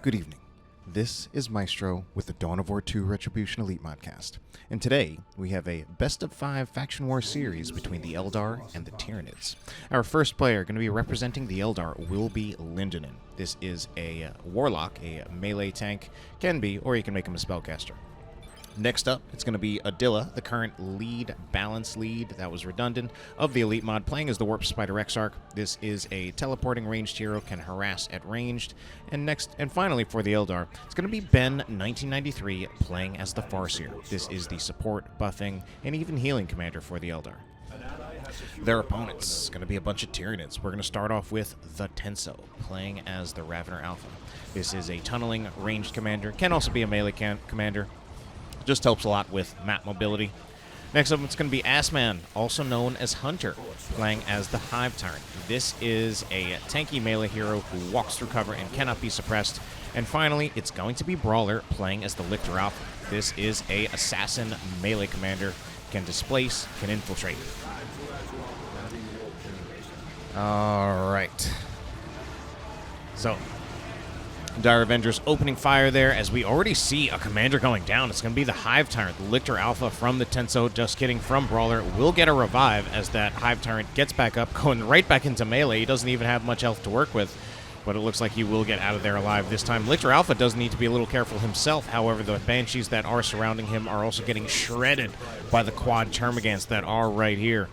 Good evening. This is Maestro with the Dawn of War 2 Retribution Elite Modcast, and today we have a best of 5 faction war series between the Eldar and the Tyranids. Our first player going to be representing the Eldar will be Lindonin. This is a warlock, a melee tank, can be, or you can make him a spellcaster. Next up, it's going to be Adila, the current balance lead, that was redundant, of the Elite mod, playing as the Warp Spider Exarch. This is a teleporting ranged hero, can harass at ranged. And next, and finally for the Eldar, it's going to be Ben, 1993, playing as the Farseer. This is the support, buffing, and even healing commander for the Eldar. Their opponents is going to be a bunch of Tyranids. We're going to start off with the Tenso, playing as the Ravener Alpha. This is a tunneling ranged commander, can also be a melee commander. Just helps a lot with map mobility. Next up, it's going to be AssMan, also known as Hunter, playing as the Hive Tyrant. This is a tanky melee hero who walks through cover and cannot be suppressed. And finally, it's going to be BRAWLER, playing as the Lictor Alpha. This is a assassin melee commander, can displace, can infiltrate. All right. So, Dire Avengers opening fire there, as we already see a commander going down. It's going to be the Hive Tyrant, the Lictor Alpha from the Tenso, just kidding, from BRAWLER. Will get a revive as that Hive Tyrant gets back up, going right back into melee. He doesn't even have much health to work with, but it looks like he will get out of there alive this time. Lictor Alpha does need to be a little careful himself. However, the Banshees that are surrounding him are also getting shredded by the quad Termagants that are right here.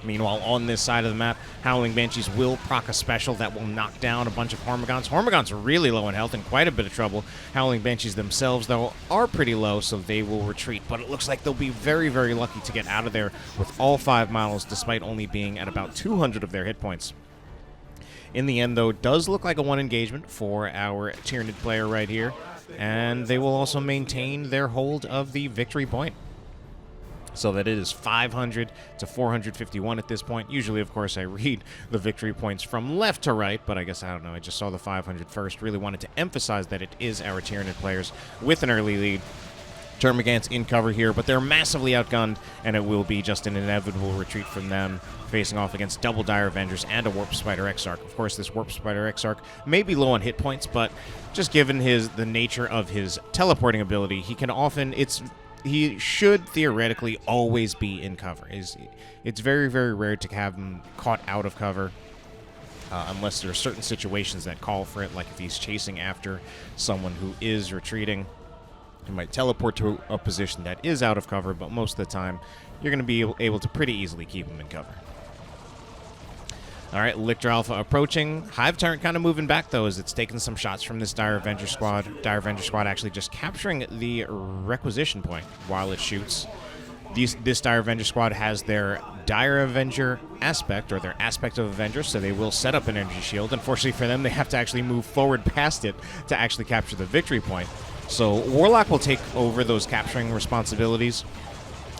Meanwhile, on this side of the map, Howling Banshees will proc a special that will knock down a bunch of Hormagaunts. Hormagaunts are really low in health and quite a bit of trouble. Howling Banshees themselves, though, are pretty low, so they will retreat. But it looks like they'll be very, very lucky to get out of there with all 5 models, despite only being at about 200 of their hit points. In the end, though, it does look like a 1 engagement for our Tyranid player right here, and they will also maintain their hold of the victory point, so that it is 500 to 451 at this point. Usually, of course, I read the victory points from left to right, but I guess, I don't know, I just saw the 500 first. Really wanted to emphasize that it is our Tyranid players with an early lead. Termagants in cover here, but they're massively outgunned, and it will be just an inevitable retreat from them, facing off against double Dire Avengers and a Warp Spider Exarch. Of course, this Warp Spider Exarch may be low on hit points, but just given the nature of his teleporting ability, he can often, he should theoretically always be in cover. It's very, very rare to have him caught out of cover, unless there are certain situations that call for it, like if he's chasing after someone who is retreating. He might teleport to a position that is out of cover, but most of the time, you're going to be able to pretty easily keep him in cover. All right, Lictor Alpha approaching. Hive Tyrant kind of moving back, though, as it's taking some shots from this Dire Avenger squad. Dire Avenger squad actually just capturing the requisition point while it shoots. This Dire Avenger squad has their Dire Avenger aspect, or their aspect of Avenger, so they will set up an energy shield. Unfortunately for them, they have to actually move forward past it to actually capture the victory point. So Warlock will take over those capturing responsibilities,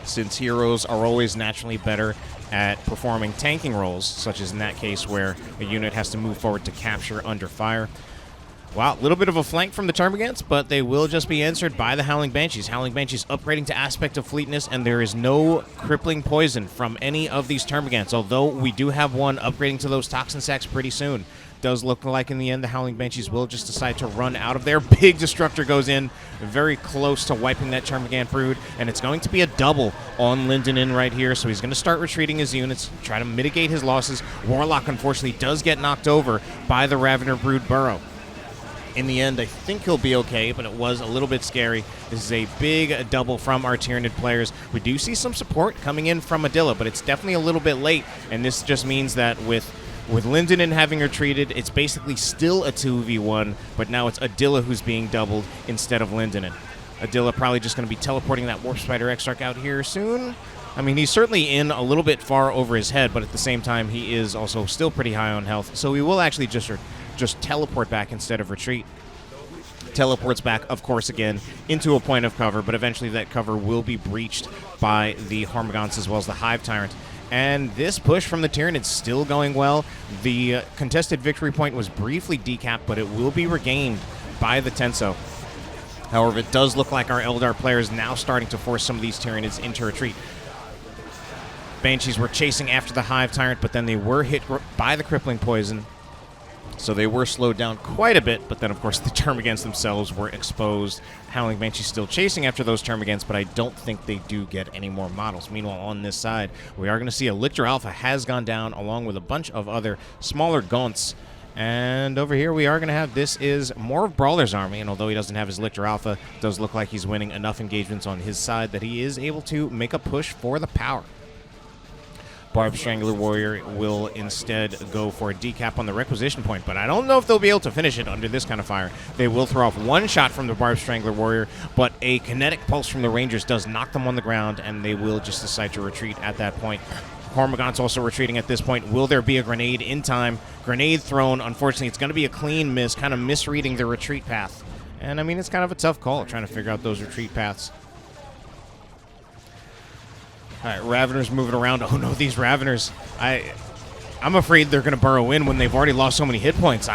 since heroes are always naturally better at performing tanking roles, such as in that case where a unit has to move forward to capture under fire. Wow, a little bit of a flank from the Termagants, but they will just be answered by the Howling Banshees. Howling Banshees upgrading to Aspect of Fleetness, and there is no crippling poison from any of these Termagants, although we do have one upgrading to those Toxin Sacks pretty soon. Does look like in the end the Howling Banshees will just decide to run out of there. Big Destructor goes in, very close to wiping that Termagant brood, and it's going to be a double on Lindonin right here, so he's going to start retreating his units, try to mitigate his losses. Warlock, unfortunately, does get knocked over by the Ravener brood burrow. In the end, I think he'll be okay, but it was a little bit scary. This is a big double from our Tyranid players. We do see some support coming in from Adila, but it's definitely a little bit late, and this just means that with Lindonin having retreated, it's basically still a 2v1, but now it's Adila who's being doubled instead of Lindonin. Adila probably just going to be teleporting that Warp Spider Exarch out here soon. I mean, he's certainly in a little bit far over his head, but at the same time, he is also still pretty high on health, so he will actually just teleport back instead of retreat. Teleports back, of course, again, into a point of cover, but eventually that cover will be breached by the Hormagaunts as well as the Hive Tyrant. And this push from the Tyranids still going well. The contested victory point was briefly decapped, but it will be regained by the Tenso. However, it does look like our Eldar players now starting to force some of these Tyranids into retreat. Banshees were chasing after the Hive Tyrant, but then they were hit by the crippling poison. So they were slowed down quite a bit, but then, of course, the Termagants themselves were exposed. Howling Banshee's still chasing after those Termagants, but I don't think they do get any more models. Meanwhile, on this side, we are going to see a Lictor Alpha has gone down, along with a bunch of other smaller Gaunts. And over here, we are going to have, this is more of Brawler's army, and although he doesn't have his Lictor Alpha, it does look like he's winning enough engagements on his side that he is able to make a push for the power. Barbed Strangler Warrior will instead go for a decap on the requisition point, but I don't know if they'll be able to finish it under this kind of fire. They will throw off one shot from the Barbed Strangler Warrior, but a kinetic pulse from the Rangers does knock them on the ground, and they will just decide to retreat at that point. Hormagaun's also retreating at this point. Will there be a grenade in time? Grenade thrown. Unfortunately, it's going to be a clean miss, kind of misreading the retreat path. And, I mean, it's kind of a tough call trying to figure out those retreat paths. All right, Raveners moving around. Oh, no, these Raveners. I'm afraid they're going to burrow in when they've already lost so many hit points.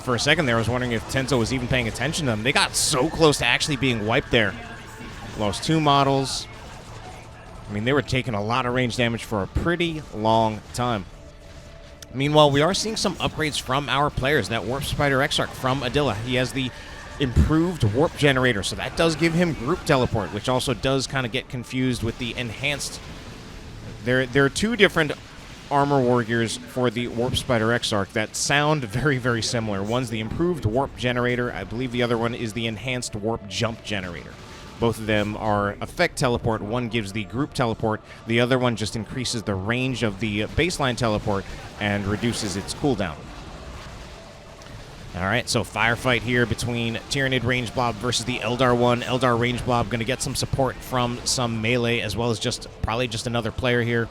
For a second there, I was wondering if Tenso was even paying attention to them. They got so close to actually being wiped there. Lost 2 models. I mean, they were taking a lot of range damage for a pretty long time. Meanwhile, we are seeing some upgrades from our players. That Warp Spider Exarch from Adila. He has the improved warp generator, so that does give him group teleport, which also does kind of get confused with the enhanced. There are 2 different armor warriors for the Warp Spider Exarch that sound very, very similar. One's the improved warp generator. I believe the other one is the enhanced warp jump generator. Both of them are effect teleport. One gives the group teleport. The other one just increases the range of the baseline teleport and reduces its cooldown. All right, so firefight here between Tyranid Range Blob versus the Eldar one. Eldar Range Blob going to get some support from some melee, as well as probably just another player here.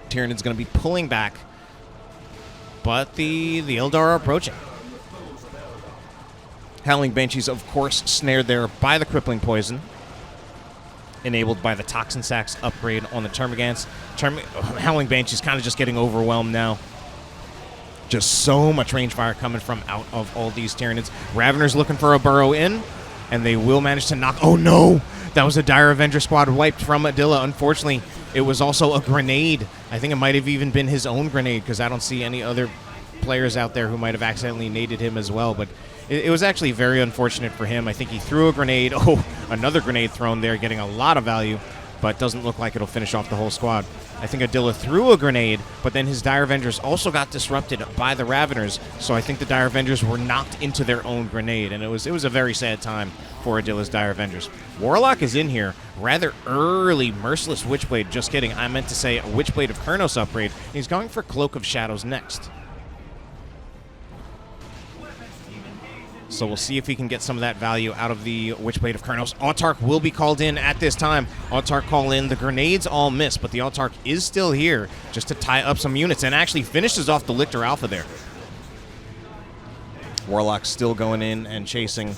Tyranid's going to be pulling back, but the Eldar are approaching. Howling Banshees, of course, snared there by the Crippling Poison, enabled by the Toxin Sacs upgrade on the Termagants. Howling Banshees kind of just getting overwhelmed now. Just so much range fire coming from out of all these Tyranids. Raveners looking for a burrow in, and they will manage to knock. Oh no! That was a Dire Avenger squad wiped from Adila. Unfortunately, it was also a grenade. I think it might have even been his own grenade, because I don't see any other players out there who might have accidentally naded him as well. But it was actually very unfortunate for him. I think he threw a grenade. Oh, another grenade thrown there, getting a lot of value, but doesn't look like it'll finish off the whole squad. I think Adila threw a grenade, but then his Dire Avengers also got disrupted by the Raveners, so I think the Dire Avengers were knocked into their own grenade, and it was a very sad time for Adila's Dire Avengers. Warlock is in here, rather early. Merciless Witchblade, just kidding. I meant to say a Witchblade of Kurnos upgrade. He's going for Cloak of Shadows next. So we'll see if he can get some of that value out of the Witchblade of Kurnos. Autarch will be called in at this time. Autarch call in. The grenades all miss, but the Autarch is still here just to tie up some units and actually finishes off the Lictor Alpha there. Warlock's still going in and chasing.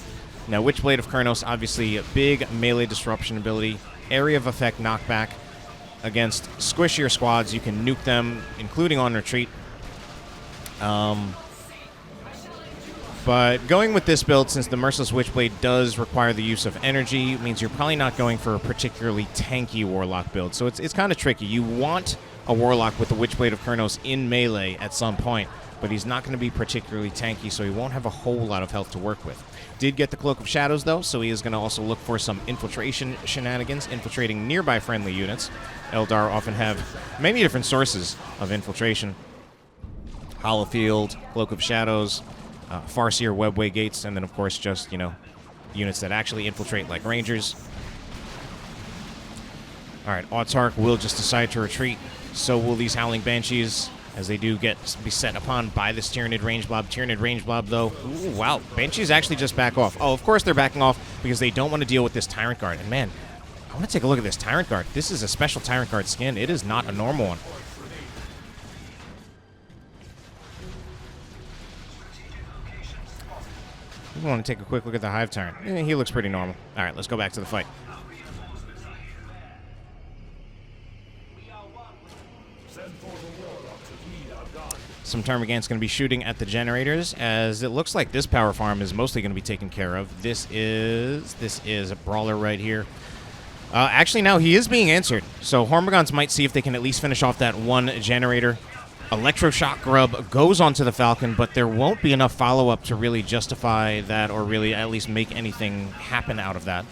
Now, Witchblade of Kurnos, obviously a big melee disruption ability. Area of effect knockback against squishier squads. You can nuke them, including on retreat. But going with this build, since the Merciless Witchblade does require the use of energy, means you're probably not going for a particularly tanky Warlock build. So it's kind of tricky. You want a Warlock with the Witchblade of Kurnos in melee at some point, but he's not going to be particularly tanky, so he won't have a whole lot of health to work with. Did get the Cloak of Shadows, though, so he is going to also look for some infiltration shenanigans, infiltrating nearby friendly units. Eldar often have many different sources of infiltration. Hollow Field, Cloak of Shadows, Farseer Webway Gates, and then, of course, just, units that actually infiltrate like Rangers. All right, Autarch will just decide to retreat. So will these Howling Banshees, as they do be set upon by this Tyranid Range Blob. Tyranid Range Blob, though, ooh, wow, Banshees actually just back off. Oh, of course they're backing off because they don't want to deal with this Tyrant Guard. And, man, I want to take a look at this Tyrant Guard. This is a special Tyrant Guard skin. It is not a normal one. We want to take a quick look at the Hive Tyrant. He looks pretty normal. All right, let's go back to the fight. Some Termagants going to be shooting at the generators, as it looks like this power farm is mostly going to be taken care of. This is a Brawler right here. Actually, now he is being answered. So Hormagaunts might see if they can at least finish off that one generator. Electroshock Grub goes onto the Falcon, but there won't be enough follow-up to really justify that or really at least make anything happen out of that.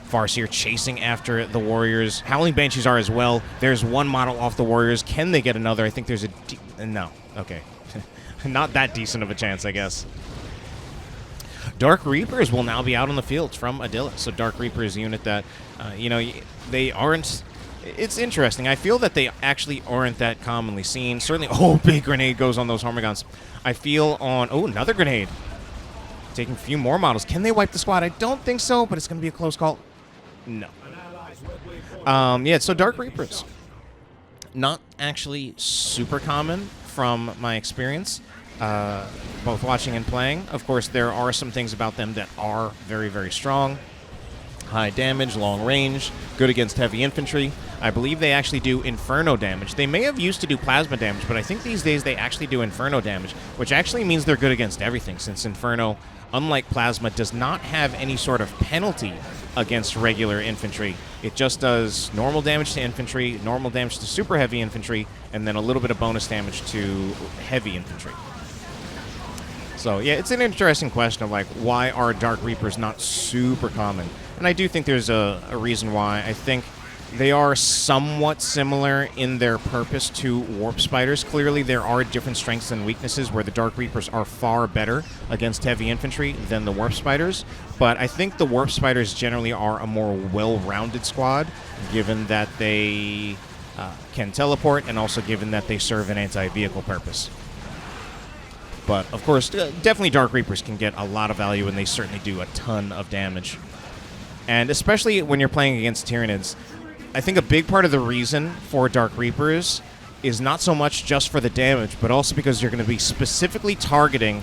Farseer chasing after the Warriors. Howling Banshees are as well. There's one model off the Warriors. Can they get another? I think there's a... no. Okay. Not that decent of a chance, I guess. Dark Reapers will now be out on the field from Adila. So Dark Reapers unit that, you know, they aren't... It's interesting. I feel that they actually aren't that commonly seen. Certainly... Oh, big grenade goes on those Hormigons. I feel on... Oh, another grenade. Taking a few more models. Can they wipe the squad? I don't think so, but it's going to be a close call. No. Yeah, so Dark Reapers. Not actually super common from my experience, both watching and playing. Of course, there are some things about them that are very, very strong. High damage, long range, good against heavy infantry. I believe they actually do inferno damage. They may have used to do plasma damage, but I think these days they actually do inferno damage, which actually means they're good against everything, since inferno, unlike plasma, does not have any sort of penalty against regular infantry. It just does normal damage to infantry, normal damage to super heavy infantry, and then a little bit of bonus damage to heavy infantry. So yeah, it's an interesting question of like, why are Dark Reapers not super common? And I do think there's a reason why. I think they are somewhat similar in their purpose to Warp Spiders. Clearly, there are different strengths and weaknesses where the Dark Reapers are far better against heavy infantry than the Warp Spiders. But I think the Warp Spiders generally are a more well-rounded squad, given that they can teleport and also given that they serve an anti-vehicle purpose. But, of course, definitely Dark Reapers can get a lot of value, and they certainly do a ton of damage. And especially when you're playing against Tyranids, I think a big part of the reason for Dark Reapers is not so much just for the damage, but also because you're going to be specifically targeting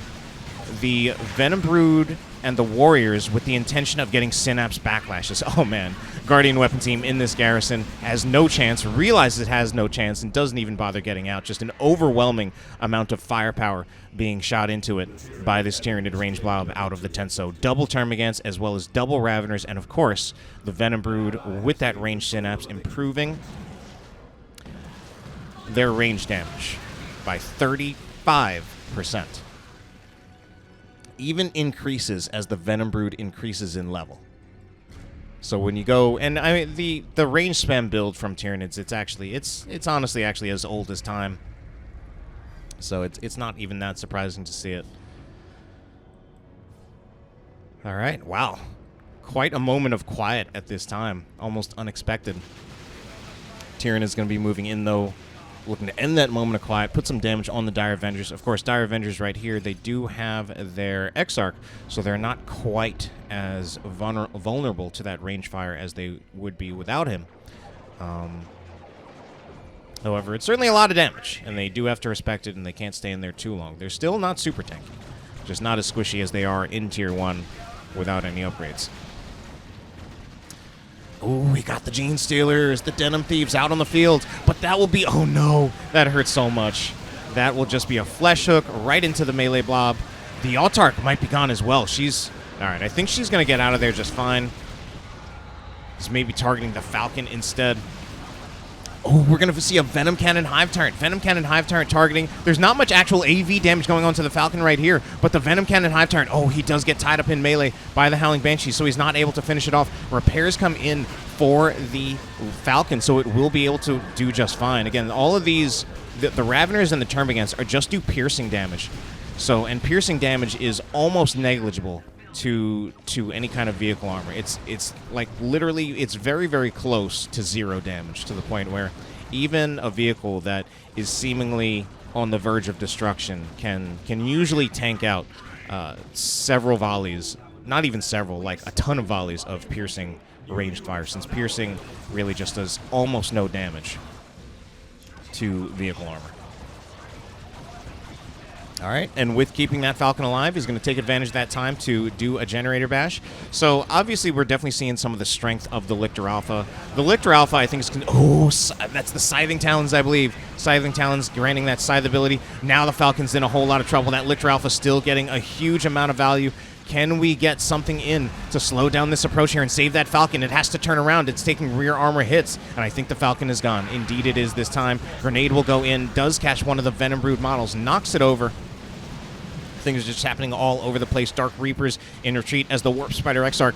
the Venom Brood and the Warriors with the intention of getting Synapse backlashes. Oh man, Guardian Weapon Team in this garrison has no chance, realizes it has no chance, and doesn't even bother getting out. Just an overwhelming amount of firepower being shot into it by this Tyranid range blob out of the Tenso. Double Termagants as well as double Raveners, and of course, the Venom Brood with that range Synapse improving their range damage by 35%. Even increases as the Venom Brood increases in level. So when you go, and I mean the range spam build from Tyranids, it's honestly actually as old as time. So it's not even that surprising to see it. All right, wow, quite a moment of quiet at this time, almost unexpected. Tyranids going to be moving in though, looking to end that moment of quiet, put some damage on the Dire Avengers. Of course, Dire Avengers right here, they do have their Exarch, so they're not quite as vulnerable to that range fire as they would be without him. However, it's certainly a lot of damage, and they do have to respect it, and they can't stay in there too long. They're still not super tanky, just not as squishy as they are in Tier 1 without any upgrades. Ooh, we got the Gene Stealers, the Denim Thieves out on the field, but that will be, oh no, that hurts so much. That will just be a flesh hook right into the melee blob. The Autarch might be gone as well. All right, I think she's going to get out of there just fine. He's maybe targeting the Falcon instead. Oh, we're going to see a Venom Cannon Hive Tyrant. Venom Cannon Hive Tyrant targeting. There's not much actual AV damage going on to the Falcon right here, but the Venom Cannon Hive Tyrant, oh, he does get tied up in melee by the Howling Banshee, so he's not able to finish it off. Repairs come in for the Falcon, so it will be able to do just fine. Again, all of these, the Raveners and the Termagants are just do piercing damage. So, and piercing damage is almost negligible to any kind of vehicle armor. It's like literally, it's very, very close to zero damage, to the point where even a vehicle that is seemingly on the verge of destruction can usually tank out several volleys, not even several, like a ton of volleys of piercing ranged fire, since piercing really just does almost no damage to vehicle armor. All right, and with keeping that Falcon alive, he's going to take advantage of that time to do a generator bash. So obviously, we're definitely seeing some of the strength of the Lictor Alpha. The Lictor Alpha, I think, is that's the Scything Talons, I believe. Scything Talons granting that scythe ability. Now the Falcon's in a whole lot of trouble. That Lictor Alpha still getting a huge amount of value. Can we get something in to slow down this approach here and save that Falcon? It has to turn around. It's taking rear armor hits, and I think the Falcon is gone. Indeed it is this time. Grenade will go in, does catch one of the Venom Brood models, knocks it over. Things are just happening all over the place. Dark Reapers in retreat as the Warp Spider Exarch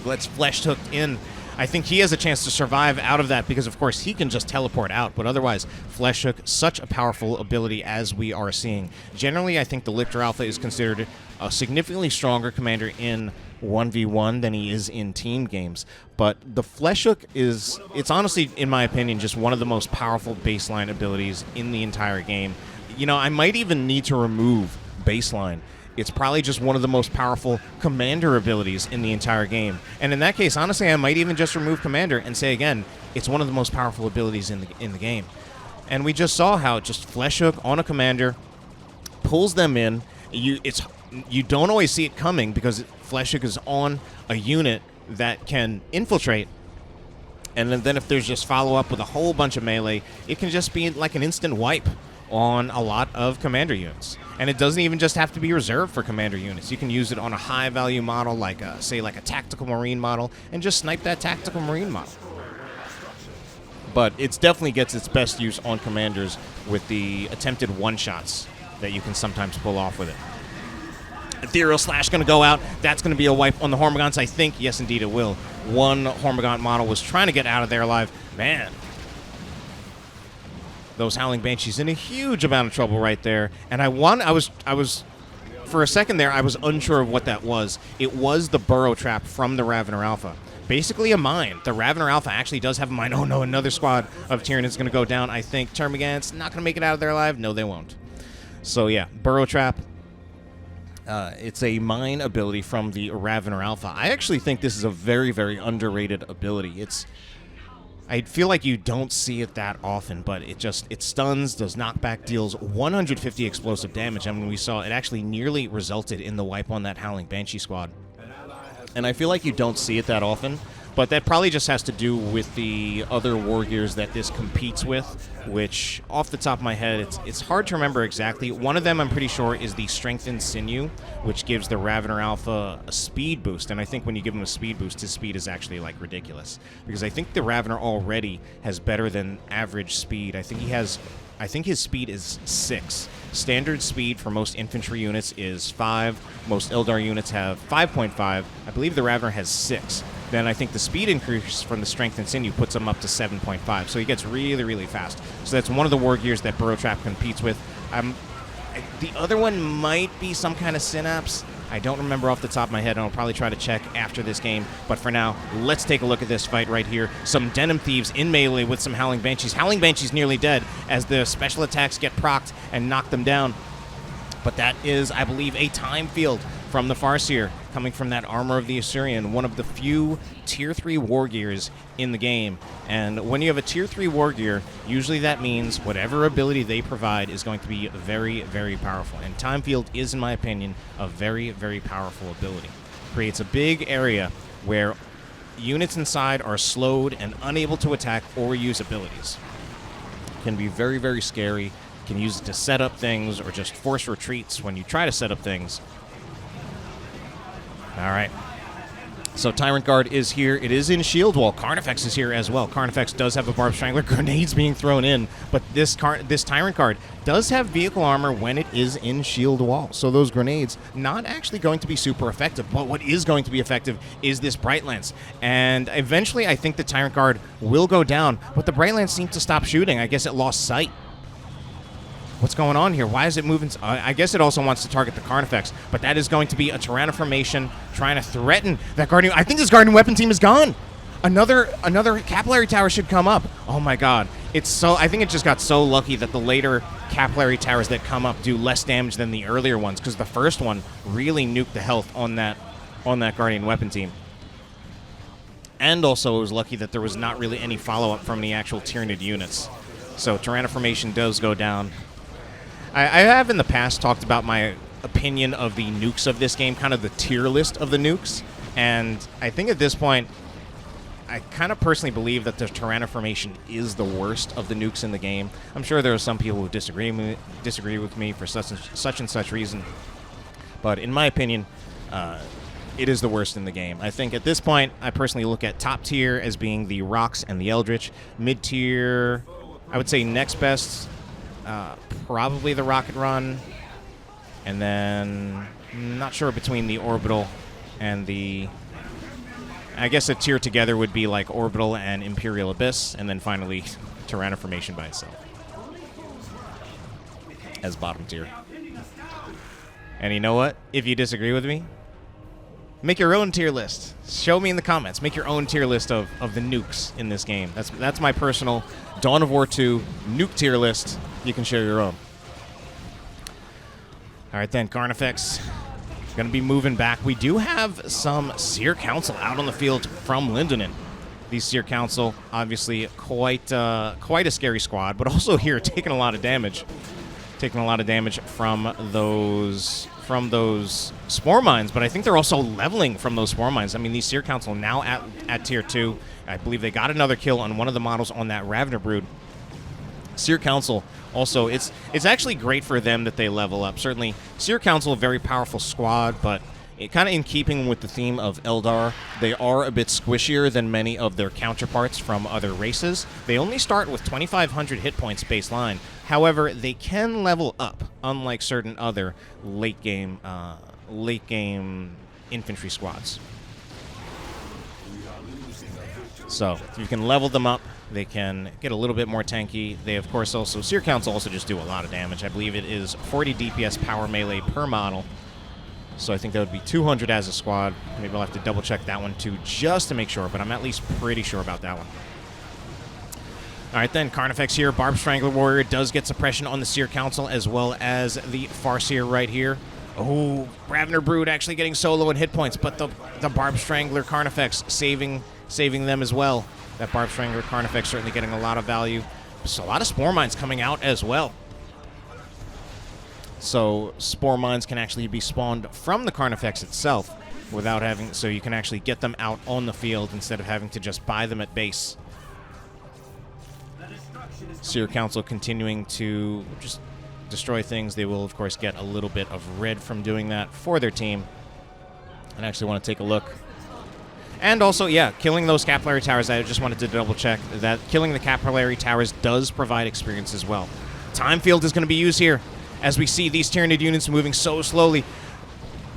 gets flesh hooked in. I think he has a chance to survive out of that because, of course, he can just teleport out. But otherwise, Flesh Hook, such a powerful ability as we are seeing. Generally, I think the Lictor Alpha is considered a significantly stronger commander in 1v1 than he is in team games. But the Flesh Hook it's honestly, in my opinion, just one of the most powerful baseline abilities in the entire game. You know, I might even need to remove baseline. It's probably just one of the most powerful commander abilities in the entire game. And in that case, honestly, I might even just remove commander and say again, it's one of the most powerful abilities in the game. And we just saw how just Flesh Hook on a commander pulls them in. You don't always see it coming because Flesh Hook is on a unit that can infiltrate. And then if there's just follow-up with a whole bunch of melee, it can just be like an instant wipe on a lot of commander units. And it doesn't even just have to be reserved for commander units. You can use it on a high-value model, like say like a tactical marine model, and just snipe that tactical marine model. But it definitely gets its best use on commanders with the attempted one-shots that you can sometimes pull off with it. Ethereal Slash going to go out. That's going to be a wipe on the Hormigons, I think. Yes, indeed, it will. One Hormigont model was trying to get out of there alive. Man. Those Howling Banshees in a huge amount of trouble right there. And I was for a second there, I was unsure of what that was. It was the Burrow Trap from the Ravener Alpha. Basically a mine. The Ravener Alpha actually does have a mine. Oh no, another squad of Tyranids going to go down. I think Termagant's not going to make it out of there alive. No, they won't. So yeah, Burrow Trap. It's a mine ability from the Ravener Alpha. I actually think this is a very, very underrated ability. I feel like you don't see it that often, but it stuns, does knockback, deals 150 explosive damage. I mean, we saw it actually nearly resulted in the wipe on that Howling Banshee squad. And I feel like you don't see it that often, but that probably just has to do with the other war gears that this competes with, which, off the top of my head, it's hard to remember exactly. One of them, I'm pretty sure, is the Strengthened Sinew, which gives the Ravener Alpha a speed boost, and I think when you give him a speed boost, his speed is actually, like, ridiculous. Because I think the Ravener already has better than average speed. I think his speed is 6. Standard speed for most infantry units is 5. Most Eldar units have 5.5. I believe the Ravener has 6. Then I think the speed increase from the Strength and Sinew puts him up to 7.5. So he gets really, really fast. So that's one of the war gears that Burrow Trap competes with. The other one might be some kind of Synapse. I don't remember off the top of my head, and I'll probably try to check after this game. But for now, let's take a look at this fight right here. Some Denim Thieves in melee with some Howling Banshees. Howling Banshees nearly dead as the special attacks get procced and knock them down. But that is, I believe, a time field from the Farseer coming from that Armor of the Assyrian, one of the few Tier 3 war gears in the game. And when you have a Tier 3 war gear, usually that means whatever ability they provide is going to be very, very powerful. And Time Field is, in my opinion, a very, very powerful ability. Creates a big area where units inside are slowed and unable to attack or use abilities. Can be very, very scary. Can use it to set up things or just force retreats when you try to set up things. All right. So Tyrant Guard is here. It is in Shield Wall. Carnifex is here as well. Carnifex does have a Barb Strangler. Grenades being thrown in. But this Tyrant Guard does have vehicle armor when it is in Shield Wall. So those grenades not actually going to be super effective. But what is going to be effective is this Bright Lance. And eventually I think the Tyrant Guard will go down. But the Bright Lance seemed to stop shooting. I guess it lost sight. What's going on here? Why is it moving? I guess it also wants to target the Carnifex, but that is going to be a Tyranid formation trying to threaten that Guardian. I think this Guardian Weapon team is gone. Another Capillary Tower should come up. Oh my God. I think it just got so lucky that the later Capillary Towers that come up do less damage than the earlier ones, because the first one really nuked the health on that Guardian Weapon team. And also it was lucky that there was not really any follow-up from the actual Tyranid units. So Tyranid formation does go down. I have in the past talked about my opinion of the nukes of this game, kind of the tier list of the nukes, and I think at this point, I kind of personally believe that the Tyranid formation is the worst of the nukes in the game. I'm sure there are some people who disagree with me for such and such reason, But in my opinion, it is the worst in the game. I think at this point, I personally look at top tier as being the Rocks and the Eldritch. Mid tier, I would say next best, probably the Rocket Run. And then, not sure between the Orbital and the... I guess a tier together would be like Orbital and Imperial Abyss. And then finally, Tyranniformation by itself as bottom tier. And you know what? If you disagree with me, make your own tier list. Show me in the comments. Make your own tier list of the nukes in this game. That's my personal Dawn of War 2 nuke tier list. You can share your own. All right, then. Carnifex going to be moving back. We do have some Seer Council out on the field from Lindonin. These Seer Council, obviously quite a scary squad, but also here taking a lot of damage. Taking a lot of damage from those spore mines, but I think they're also leveling from those spore mines. I mean, these Seer Council now at tier 2. I believe they got another kill on one of the models on that Ravner Brood. Seer Council also, it's actually great for them that they level up. Certainly, Seer Council, a very powerful squad, but kind of in keeping with the theme of Eldar, they are a bit squishier than many of their counterparts from other races. They only start with 2,500 hit points baseline. However, they can level up, unlike certain other late game infantry squads. So you can level them up. They can get a little bit more tanky. They, of course, also Seer Council also just do a lot of damage. I believe it is 40 DPS power melee per model. So I think that would be 200 as a squad. Maybe I'll have to double check that one too just to make sure, but I'm at least pretty sure about that one. All right, then, Carnifex here. Barb Strangler Warrior does get suppression on the Seer Council as well as the Farseer right here. Oh, Ravner Brood actually getting solo and hit points, but the Barb Strangler Carnifex saving them as well. That Barb Strangler Carnifex certainly getting a lot of value. So a lot of Spore Mines coming out as well. So Spore Mines can actually be spawned from the Carnifex itself without having... So you can actually get them out on the field instead of having to just buy them at base. Seer Council continuing to just destroy things. They will, of course, get a little bit of red from doing that for their team. And I actually want to take a look. And also, yeah, killing those capillary towers, I just wanted to double check that killing the capillary towers does provide experience as well. Time Field is going to be used here. As we see these Tyranid units moving so slowly,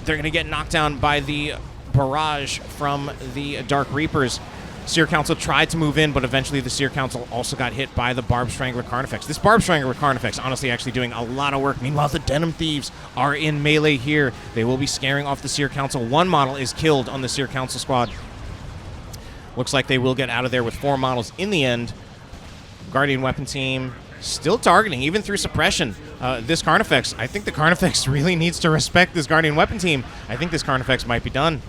they're going to get knocked down by the barrage from the Dark Reapers. Seer Council tried to move in, but eventually the Seer Council also got hit by the Barb Strangler Carnifex. This Barb Strangler Carnifex honestly actually doing a lot of work. Meanwhile, the Denim Thieves are in melee here. They will be scaring off the Seer Council. One model is killed on the Seer Council squad. Looks like they will get out of there with 4 models in the end. Guardian Weapon Team still targeting, even through suppression. This Carnifex, I think the Carnifex really needs to respect this Guardian Weapon Team. I think this Carnifex might be done.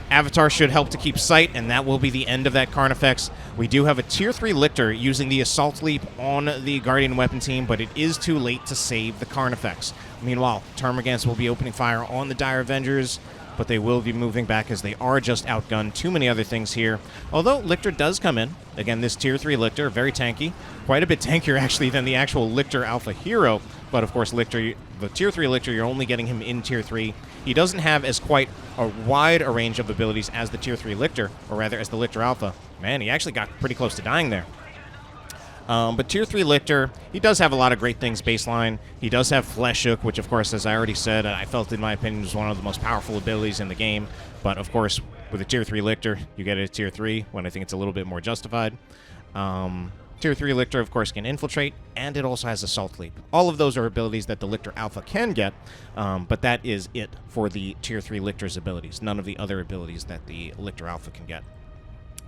Avatar should help to keep sight, and that will be the end of that Carnifex. We do have a Tier 3 Lictor using the Assault Leap on the Guardian Weapon Team, but it is too late to save the Carnifex. Meanwhile, Termagants will be opening fire on the Dire Avengers, but they will be moving back as they are just outgunned. Too many other things here. Although Lictor does come in. Again, this Tier 3 Lictor, very tanky. Quite a bit tankier, actually, than the actual Lictor Alpha hero. But, of course, Lictor, the Tier 3 Lictor, you're only getting him in Tier 3. He doesn't have as quite a wide a range of abilities as the Tier 3 Lictor, or rather, as the Lictor Alpha. Man, he actually got pretty close to dying there. But Tier 3 Lictor, he does have a lot of great things baseline. He does have Flesh Hook, which, of course, as I already said, I felt, in my opinion, was one of the most powerful abilities in the game. But, of course, with a Tier 3 Lictor, you get it at Tier 3, when I think it's a little bit more justified. Tier 3 Lictor, of course, can Infiltrate, and it also has Assault Leap. All of those are abilities that the Lictor Alpha can get, but that is it for the Tier 3 Lictor's abilities. None of the other abilities that the Lictor Alpha can get.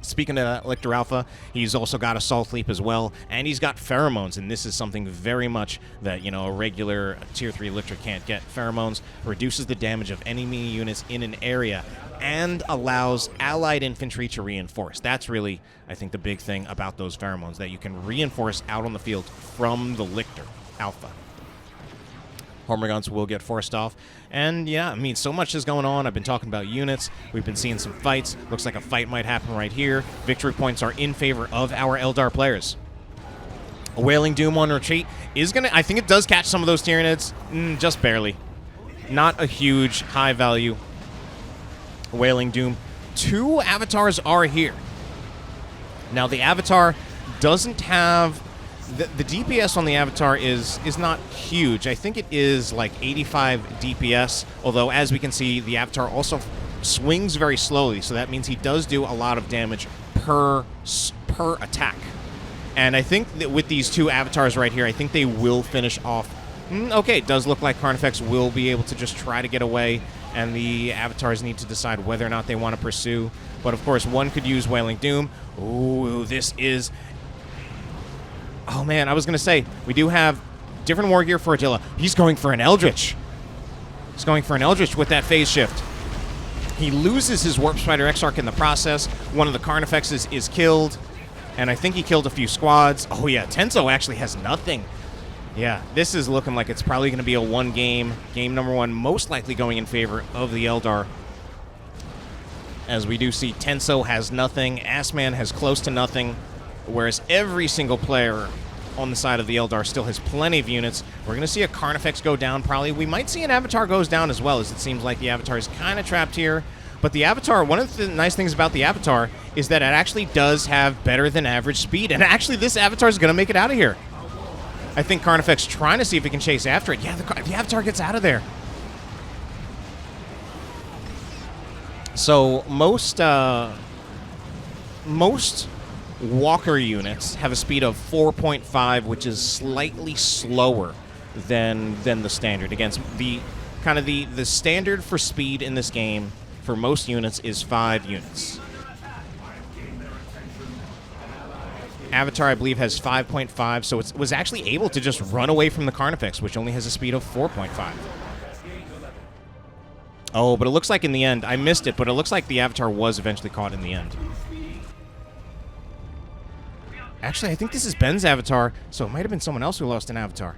Speaking of that Lictor Alpha, he's also got Assault Leap as well, and he's got Pheromones, and this is something very much that, you know, a regular Tier 3 Lictor can't get. Pheromones reduces the damage of enemy units in an area and allows allied infantry to reinforce. That's really, I think, the big thing about those Pheromones, that you can reinforce out on the field from the Lictor Alpha. Hormagaunts will get forced off. And yeah, I mean, so much is going on. I've been talking about units. We've been seeing some fights. Looks like a fight might happen right here. Victory points are in favor of our Eldar players. A Wailing Doom on retreat is going to... I think it does catch some of those Tyranids. Just barely. not a huge high value Wailing Doom. 2 avatars are here. Now the avatar doesn't have the DPS on the avatar is not huge. I think it is like 85 DPS, although as we can see the avatar also swings very slowly, so that means he does do a lot of damage per attack. And I think that with these 2 avatars right here, I think they will finish off. Okay, it does look like Carnifex will be able to just try to get away, and the avatars need to decide whether or not they want to pursue. But of course, one could use Wailing Doom. Ooh, this is... Oh man, I was going to say, we do have different war gear for Adila. He's going for an Eldritch. He's going for an Eldritch with that phase shift. He loses his Warp Spider Exarch in the process. One of the Carnifexes is killed, and I think he killed a few squads. Oh yeah, Tenso actually has nothing. Yeah, this is looking like it's probably going to be a 1 game. Game number 1 most likely going in favor of the Eldar. As we do see, Tenso has nothing, AssMan has close to nothing, whereas every single player on the side of the Eldar still has plenty of units. We're going to see a Carnifex go down probably. We might see an Avatar goes down as well, as it seems like the Avatar is kind of trapped here. But the Avatar, one of the nice things about the Avatar is that it actually does have better than average speed, and actually this Avatar is going to make it out of here. I think Carnifex trying to see if he can chase after it. Yeah, the Avatar gets out of there. So most Walker units have a speed of 4.5, which is slightly slower than the standard. Against the the standard for speed in this game for most units is 5 units. Avatar, I believe, has 5.5, so it was actually able to just run away from the Carnifex, which only has a speed of 4.5. Oh, but it looks like in the end, I missed it, but it looks like the Avatar was eventually caught in the end. Actually, I think this is Ben's Avatar, so it might have been someone else who lost an Avatar.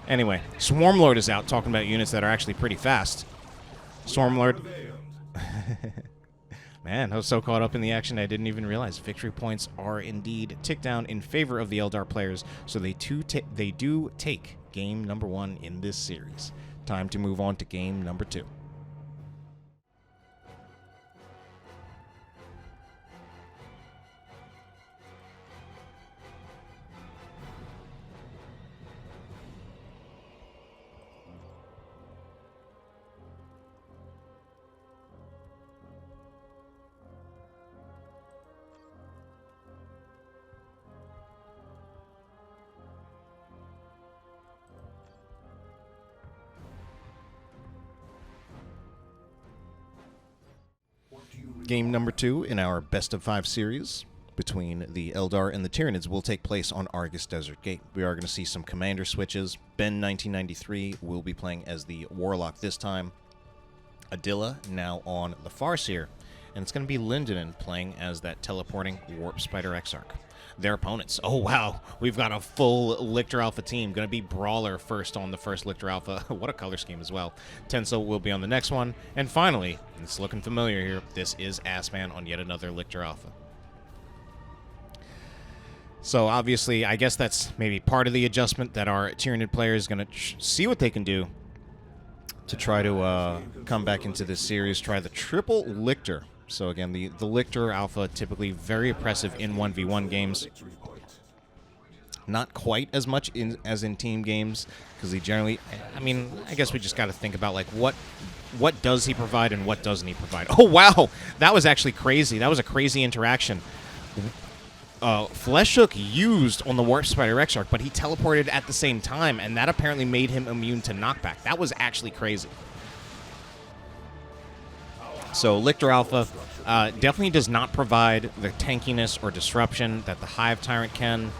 Anyway, Swarmlord is out talking about units that are actually pretty fast. Swarmlord... Man, I was so caught up in the action I didn't even realize victory points are indeed ticked down in favor of the Eldar players, so they do take game number 1 in this series. Time to move on to game number 2. Game number 2 in our best of 5 series between the Eldar and the Tyranids will take place on Argus Desert Gate. We are going to see some commander switches. Ben 1993 will be playing as the Warlock this time. Adila now on the Farseer, and it's going to be Lindonin playing as that teleporting Warp Spider Exarch. Their opponents. Oh, wow. We've got a full Lictor Alpha team. Going to be Brawler first on the first Lictor Alpha. What a color scheme as well. Tenso will be on the next one. And finally, it's looking familiar here, this is AssMan on yet another Lictor Alpha. So obviously, I guess that's maybe part of the adjustment that our Tyranid player is going to see what they can do to try to come back into this series. Try the triple Lictor. So again, the Lictor Alpha typically very oppressive in 1v1 games. Not quite as much as in team games, because he generally, I mean, I guess we just got to think about like what does he provide and what doesn't he provide. Oh wow, that was actually crazy. That was a crazy interaction. Fleshhook used on the Warp Spider Exarch, but he teleported at the same time, and that apparently made him immune to knockback. That was actually crazy. So Lictor Alpha definitely does not provide the tankiness or disruption that the Hive Tyrant can.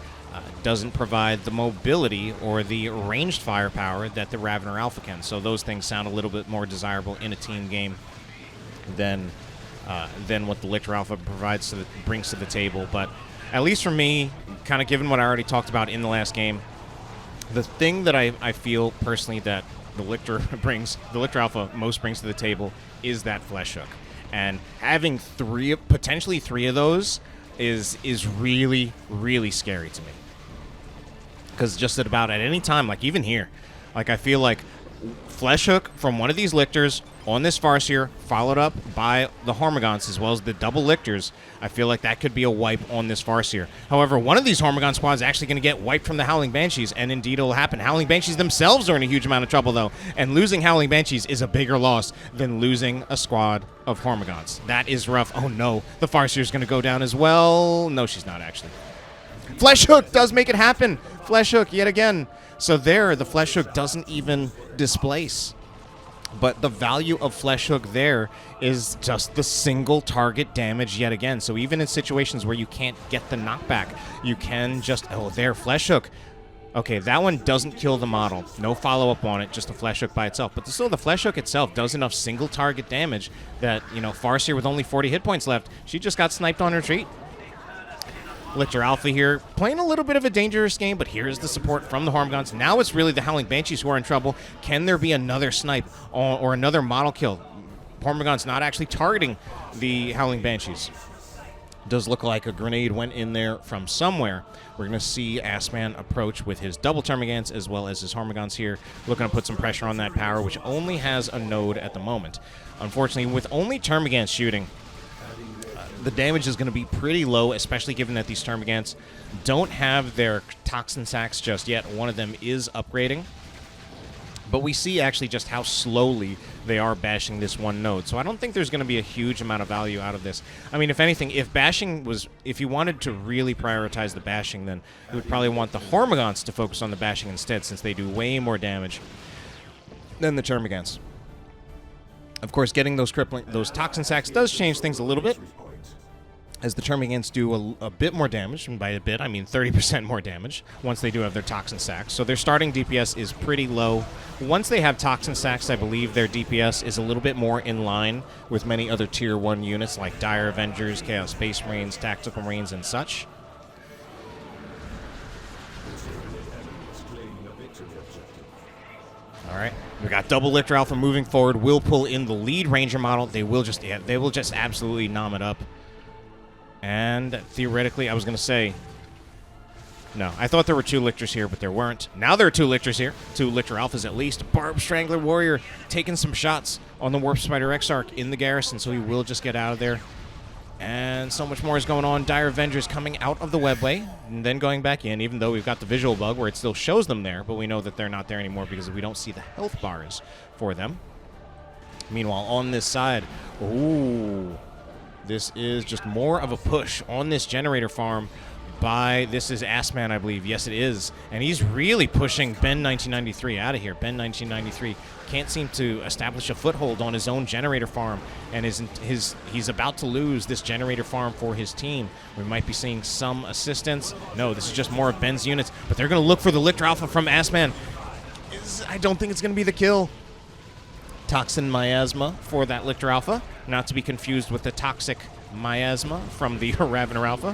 Doesn't provide the mobility or the ranged firepower that the Ravener Alpha can. So those things sound a little bit more desirable in a team game than what the Lictor Alpha provides brings to the table. But at least for me, kind of given what I already talked about in the last game, the thing that I feel personally that the Lictor Alpha most brings to the table is that Fleshhook. And having potentially three of those is really, really scary to me. Because just at any time, like even here, like I feel like Flesh Hook from one of these Lictors on this Farseer, followed up by the Hormagaunts as well as the double Lictors. I feel like that could be a wipe on this Farseer. However, one of these Hormagaun squads is actually going to get wiped from the Howling Banshees, and indeed it'll happen. Howling Banshees themselves are in a huge amount of trouble, though, and losing Howling Banshees is a bigger loss than losing a squad of Hormagaunts. That is rough. Oh, no. The Farseer's going to go down as well. No, she's not, actually. Flesh Hook does make it happen. Flesh Hook yet again. So there, the Flesh Hook doesn't even displace. But the value of Flesh Hook there is just the single target damage yet again. So even in situations where you can't get the knockback, you can just, oh, there, Flesh Hook. Okay, that one doesn't kill the model. No follow-up on it, just a Flesh Hook by itself. But still, the Flesh Hook itself does enough single target damage that, you know, Farseer with only 40 hit points left, she just got sniped on retreat. Lictor Alpha here, playing a little bit of a dangerous game, but here's the support from the Hormagaunts. Now it's really the Howling Banshees who are in trouble. Can there be another snipe or another model kill? Hormagaunts not actually targeting the Howling Banshees. Does look like a grenade went in there from somewhere. We're going to see AssMan approach with his double Termagants as well as his Hormagaunts here, looking to put some pressure on that power, which only has a node at the moment. Unfortunately, with only Termagants shooting, the damage is going to be pretty low, especially given that these Termagants don't have their Toxin Sacks just yet. One of them is upgrading. But we see actually just how slowly they are bashing this one node. So I don't think there's going to be a huge amount of value out of this. I mean, if anything, if you wanted to really prioritize the bashing, then you would probably want the Hormagaunts to focus on the bashing instead, since they do way more damage than the Termagants. Of course, getting those Toxin Sacks does change things a little bit, as the Termagants do a bit more damage, and by a bit, I mean 30% more damage, once they do have their Toxin Sacks. So their starting DPS is pretty low. Once they have Toxin Sacks, I believe their DPS is a little bit more in line with many other Tier 1 units like Dire Avengers, Chaos Space Marines, Tactical Marines, and such. All right, we got double Lictor Alpha moving forward. Will pull in the lead Ranger model. They will just absolutely nom it up. And theoretically, I was going to say, no, I thought there were two Lictors here, but there weren't. Now there are two Lictors here, two Lictor Alphas at least. Barb Strangler Warrior taking some shots on the Warp Spider Exarch in the garrison, so he will just get out of there. And so much more is going on. Dire Avengers coming out of the webway and then going back in, even though we've got the visual bug where it still shows them there, but we know that they're not there anymore because we don't see the health bars for them. Meanwhile, on this side, ooh, this is just more of a push on this generator farm by, this is AssMan, I believe. Yes, it is. And he's really pushing Ben 1993 out of here. Ben 1993 can't seem to establish a foothold on his own generator farm, and he's about to lose this generator farm for his team. We might be seeing some assistance. No, this is just more of Ben's units, but they're going to look for the Lictor Alpha from AssMan. I don't think it's going to be the kill. Toxin Miasma for that Lictor Alpha, not to be confused with the Toxic Miasma from the Ravener Alpha.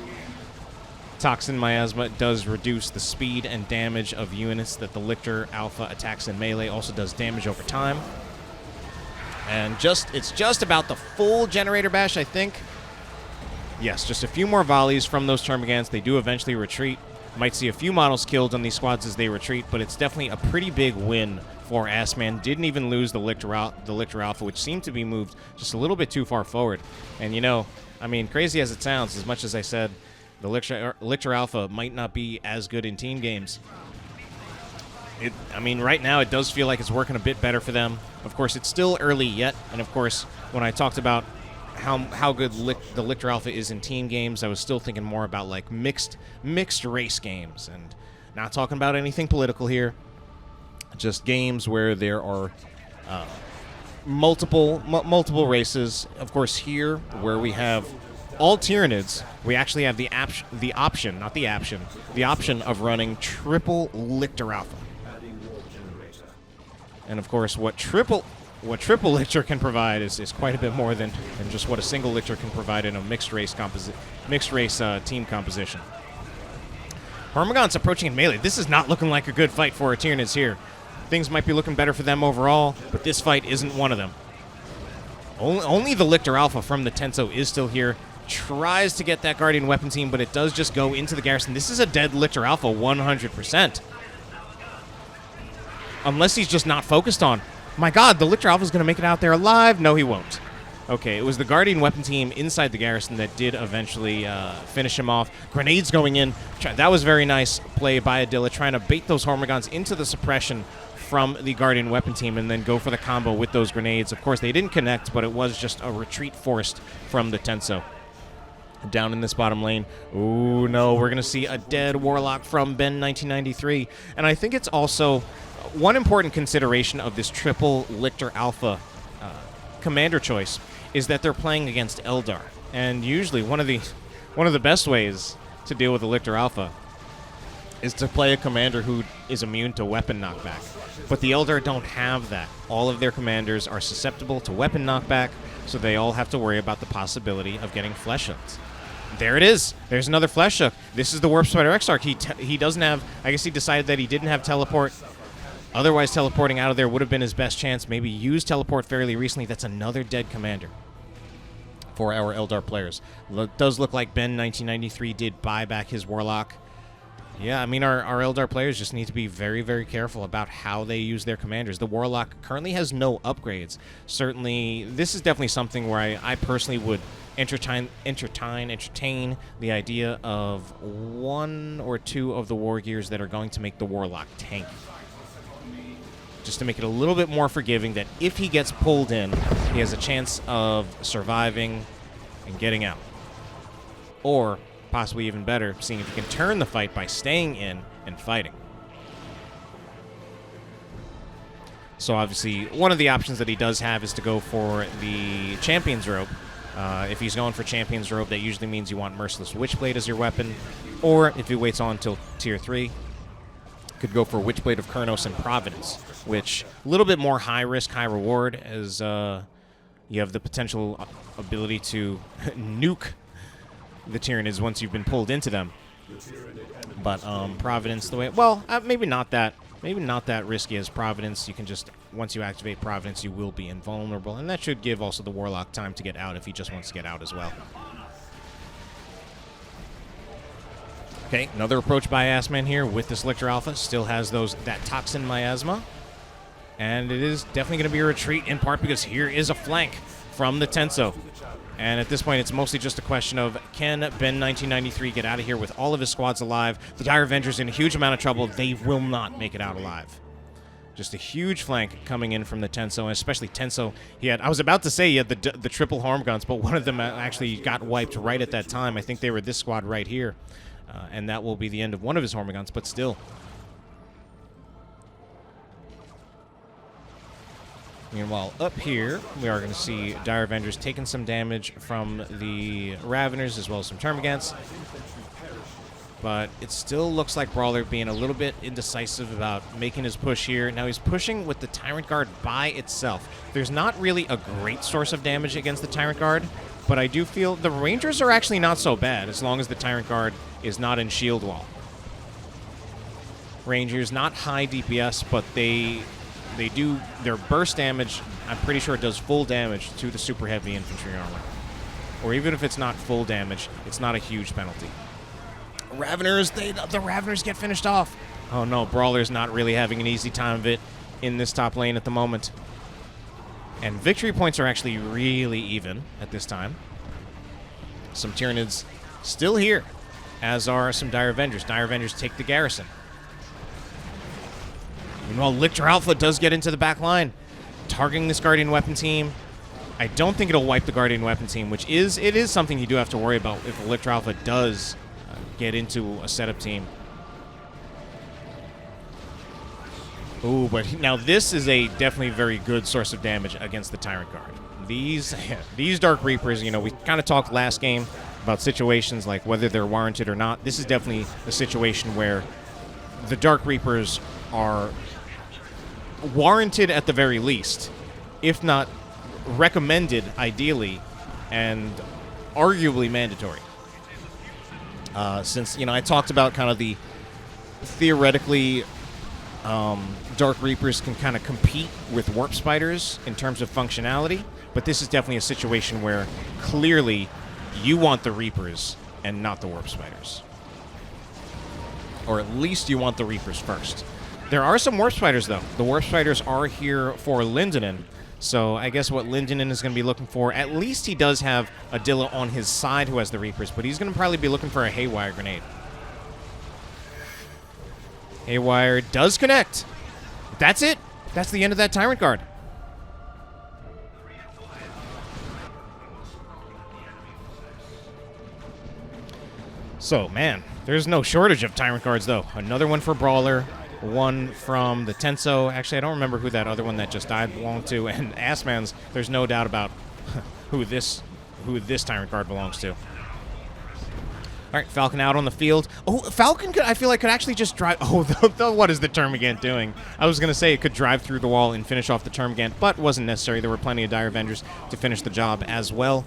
Toxin Miasma does reduce the speed and damage of units that the Lictor Alpha attacks in melee, also does damage over time. And it's just about the full generator bash, I think. Yes, just a few more volleys from those Termagants. They do eventually retreat. Might see a few models killed on these squads as they retreat, but it's definitely a pretty big win for AssMan. Didn't even lose the Lictor Alpha, which seemed to be moved just a little bit too far forward. And, you know, I mean, crazy as it sounds, as much as I said, the Lictor Alpha might not be as good in team games. I mean, right now it does feel like it's working a bit better for them. Of course, it's still early yet, and of course, when I talked about how good the Lictor Alpha is in team games, I was still thinking more about like mixed race games, and not talking about anything political here. Just games where there are multiple races. Of course, here where we have all Tyranids, we actually have the option of running triple Lictor Alpha. And of course, what triple Lictor can provide is quite a bit more than just what a single Lictor can provide in a mixed race team composition. Hormagaunts approaching in melee. This is not looking like a good fight for our Tyranids here. Things might be looking better for them overall, but this fight isn't one of them. Only the Lictor Alpha from the Tenso is still here. Tries to get that Guardian Weapon team, but it does just go into the garrison. This is a dead Lictor Alpha 100%. Unless he's just not focused on. My God, the Lictor Alpha is going to make it out there alive. No, he won't. Okay, it was the Guardian weapon team inside the garrison that did eventually finish him off. Grenades going in. That was very nice play by Adila, trying to bait those Hormigons into the suppression from the Guardian weapon team and then go for the combo with those grenades. Of course, they didn't connect, but it was just a retreat forced from the Tenso. Down in this bottom lane. Ooh, no, we're going to see a dead Warlock from Ben 1993. And I think it's also one important consideration of this triple Lictor Alpha commander choice is that they're playing against Eldar. And usually one of the best ways to deal with a Lictor Alpha is to play a commander who is immune to weapon knockback. But the Eldar don't have that. All of their commanders are susceptible to weapon knockback, so they all have to worry about the possibility of getting flesh hooked. There it is. There's another flesh hook. This is the Warp Spider Exarch. He doesn't have... I guess he decided that he didn't have teleport. Otherwise, teleporting out of there would have been his best chance. Maybe used teleport fairly recently. That's another dead commander for our Eldar players. Does look like Ben 1993 did buy back his Warlock. Yeah, I mean, our Eldar players just need to be very, very careful about how they use their commanders. The Warlock currently has no upgrades. Certainly, this is definitely something where I personally would entertain the idea of one or two of the war gears that are going to make the Warlock tanky. Just to make it a little bit more forgiving that if he gets pulled in, he has a chance of surviving and getting out. Or, possibly even better, seeing if he can turn the fight by staying in and fighting. So obviously, one of the options that he does have is to go for the Champion's Robe. If he's going for Champion's Robe, that usually means you want Merciless Witchblade as your weapon. Or, if he waits on until Tier 3, could go for Witchblade of Kurnos and Providence, which a little bit more high risk, high reward, as you have the potential ability to nuke the Tyranids once you've been pulled into them. But Providence, the way, well, maybe not that risky as Providence. You can just, once you activate Providence, you will be invulnerable, and that should give also the Warlock time to get out if he just wants to get out as well. Okay, another approach by AssMan here with this Lictor Alpha. Still has that Toxin Miasma. And it is definitely going to be a retreat, in part because here is a flank from the Tenso. And at this point, it's mostly just a question of, can Ben 1993 get out of here with all of his squads alive? The Dire Avengers in a huge amount of trouble. They will not make it out alive. Just a huge flank coming in from the Tenso, and especially Tenso. I was about to say he had the triple harm guns, but one of them actually got wiped right at that time. I think they were this squad right here. And that will be the end of one of his Hormigons, but still. Meanwhile, up here, we are going to see Dire Avengers taking some damage from the Raveners as well as some Termagants. But it still looks like Brawler being a little bit indecisive about making his push here. Now he's pushing with the Tyrant Guard by itself. There's not really a great source of damage against the Tyrant Guard, but I do feel the Rangers are actually not so bad as long as the Tyrant Guard is not in shield wall. Rangers, not high DPS, but they do their burst damage. I'm pretty sure it does full damage to the super heavy infantry armor. Or even if it's not full damage, it's not a huge penalty. Raveners, the Raveners get finished off. Oh no, Brawler's not really having an easy time of it in this top lane at the moment. And victory points are actually really even at this time. Some Tyranids still here, as are some Dire Avengers. Dire Avengers take the garrison. Meanwhile, Lictor Alpha does get into the back line, targeting this Guardian weapon team. I don't think it'll wipe the Guardian weapon team, which is something you do have to worry about if Lictor Alpha does get into a setup team. Ooh, but now this is a definitely very good source of damage against the Tyrant Guard. These Dark Reapers, we kind of talked last game about situations like whether they're warranted or not. This is definitely a situation where the Dark Reapers are warranted at the very least, if not recommended ideally, and arguably mandatory. Since, I talked about kind of the theoretically Dark Reapers can kind of compete with Warp Spiders in terms of functionality, but this is definitely a situation where clearly you want the Reapers and not the Warp Spiders. Or at least you want the Reapers first. There are some Warp Spiders, though. The Warp Spiders are here for Lindonin. So I guess what Lindonin is going to be looking for, at least he does have Adila on his side who has the Reapers, but he's going to probably be looking for a Haywire grenade. Haywire does connect. That's it. That's the end of that Tyrant Guard. So, man, there's no shortage of Tyrant Guards, though. Another one for Brawler, one from the Tenso. Actually, I don't remember who that other one that just died belonged to. And AssMan's, there's no doubt about who this Tyrant Guard belongs to. All right, Falcon out on the field. Oh, Falcon, I feel like, could actually just drive. Oh, what is the Termagant doing? I was going to say it could drive through the wall and finish off the Termagant, but wasn't necessary. There were plenty of Dire Avengers to finish the job as well.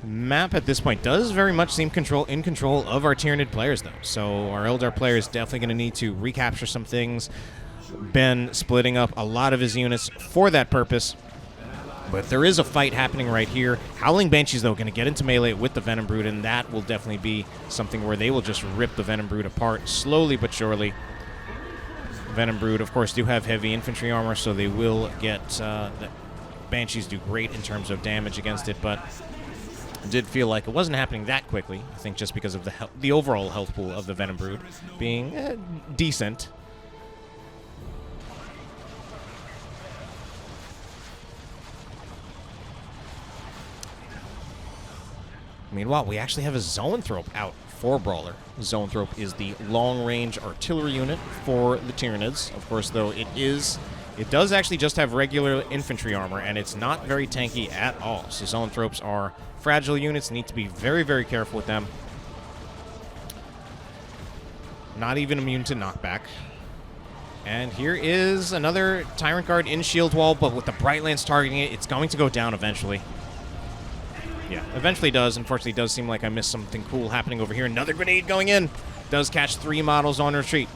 Map at this point does very much seem in control of our Tyranid players, though. So our Eldar players definitely going to need to recapture some things. Ben splitting up a lot of his units for that purpose. But there is a fight happening right here. Howling Banshees, though, going to get into melee with the Venom Brood, and that will definitely be something where they will just rip the Venom Brood apart slowly but surely. Venom Brood, of course, do have heavy infantry armor, so they will get... Banshees do great in terms of damage against it, but... I did feel like it wasn't happening that quickly. I think just because of the overall health pool of the Venom Brood being decent. Meanwhile, we actually have a Zoanthrope out for Brawler. Zoanthrope is the long-range artillery unit for the Tyranids. Of course, though, it does actually just have regular infantry armor, and it's not very tanky at all. So Zoanthropes are fragile units, need to be very, very careful with them. Not even immune to knockback. And here is another Tyrant Guard in shield wall, but with the Bright Lance targeting it, it's going to go down eventually. Yeah, eventually does. Unfortunately, it does seem like I missed something cool happening over here. Another grenade going in. Does catch 3 models on retreat.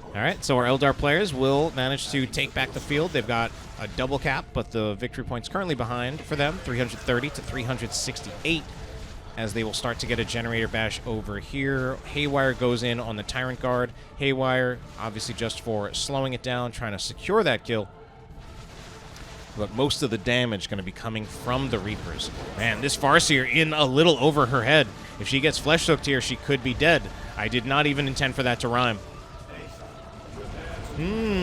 All right, so our Eldar players will manage to take back the field. They've got a double cap, but the victory point's currently behind for them, 330 to 368, as they will start to get a generator bash over here. Haywire goes in on the Tyrant Guard. Haywire, obviously just for slowing it down, trying to secure that kill. But most of the damage going to be coming from the Reapers. Man, this Farseer in a little over her head. If she gets flesh hooked here, she could be dead. I did not even intend for that to rhyme.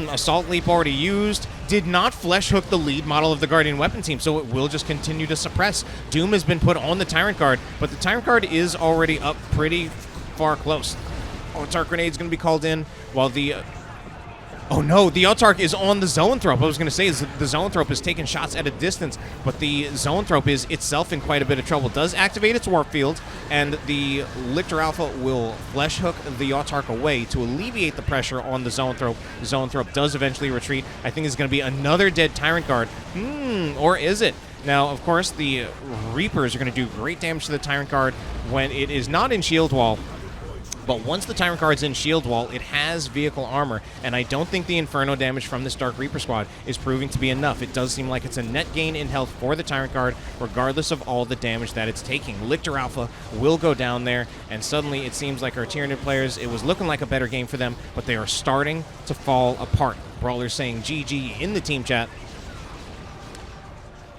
Assault Leap already used. Did not flesh hook the lead model of the Guardian Weapon team, so it will just continue to suppress. Doom has been put on the Tyrant Guard, but the Tyrant Guard is already up pretty far close. Autarch Grenade's going to be called in, while the... oh no, the Autarch is on the Zoanthrope. I was going to say the Zoanthrope is taking shots at a distance, but the Zoanthrope is itself in quite a bit of trouble. Does activate its Warp Field, and the Lictor Alpha will flesh hook the Autarch away to alleviate the pressure on the Zoanthrope. The Zoanthrope does eventually retreat. I think it's going to be another dead Tyrant Guard. Or is it? Now, of course, the Reapers are going to do great damage to the Tyrant Guard when it is not in shield wall. But once the Tyrant Guard's in shield wall, it has vehicle armor, and I don't think the Inferno damage from this Dark Reaper squad is proving to be enough. It does seem like it's a net gain in health for the Tyrant Guard, regardless of all the damage that it's taking. Lictor Alpha will go down there, and suddenly it seems like our Tyranid players, it was looking like a better game for them, but they are starting to fall apart. Brawler saying GG in the team chat.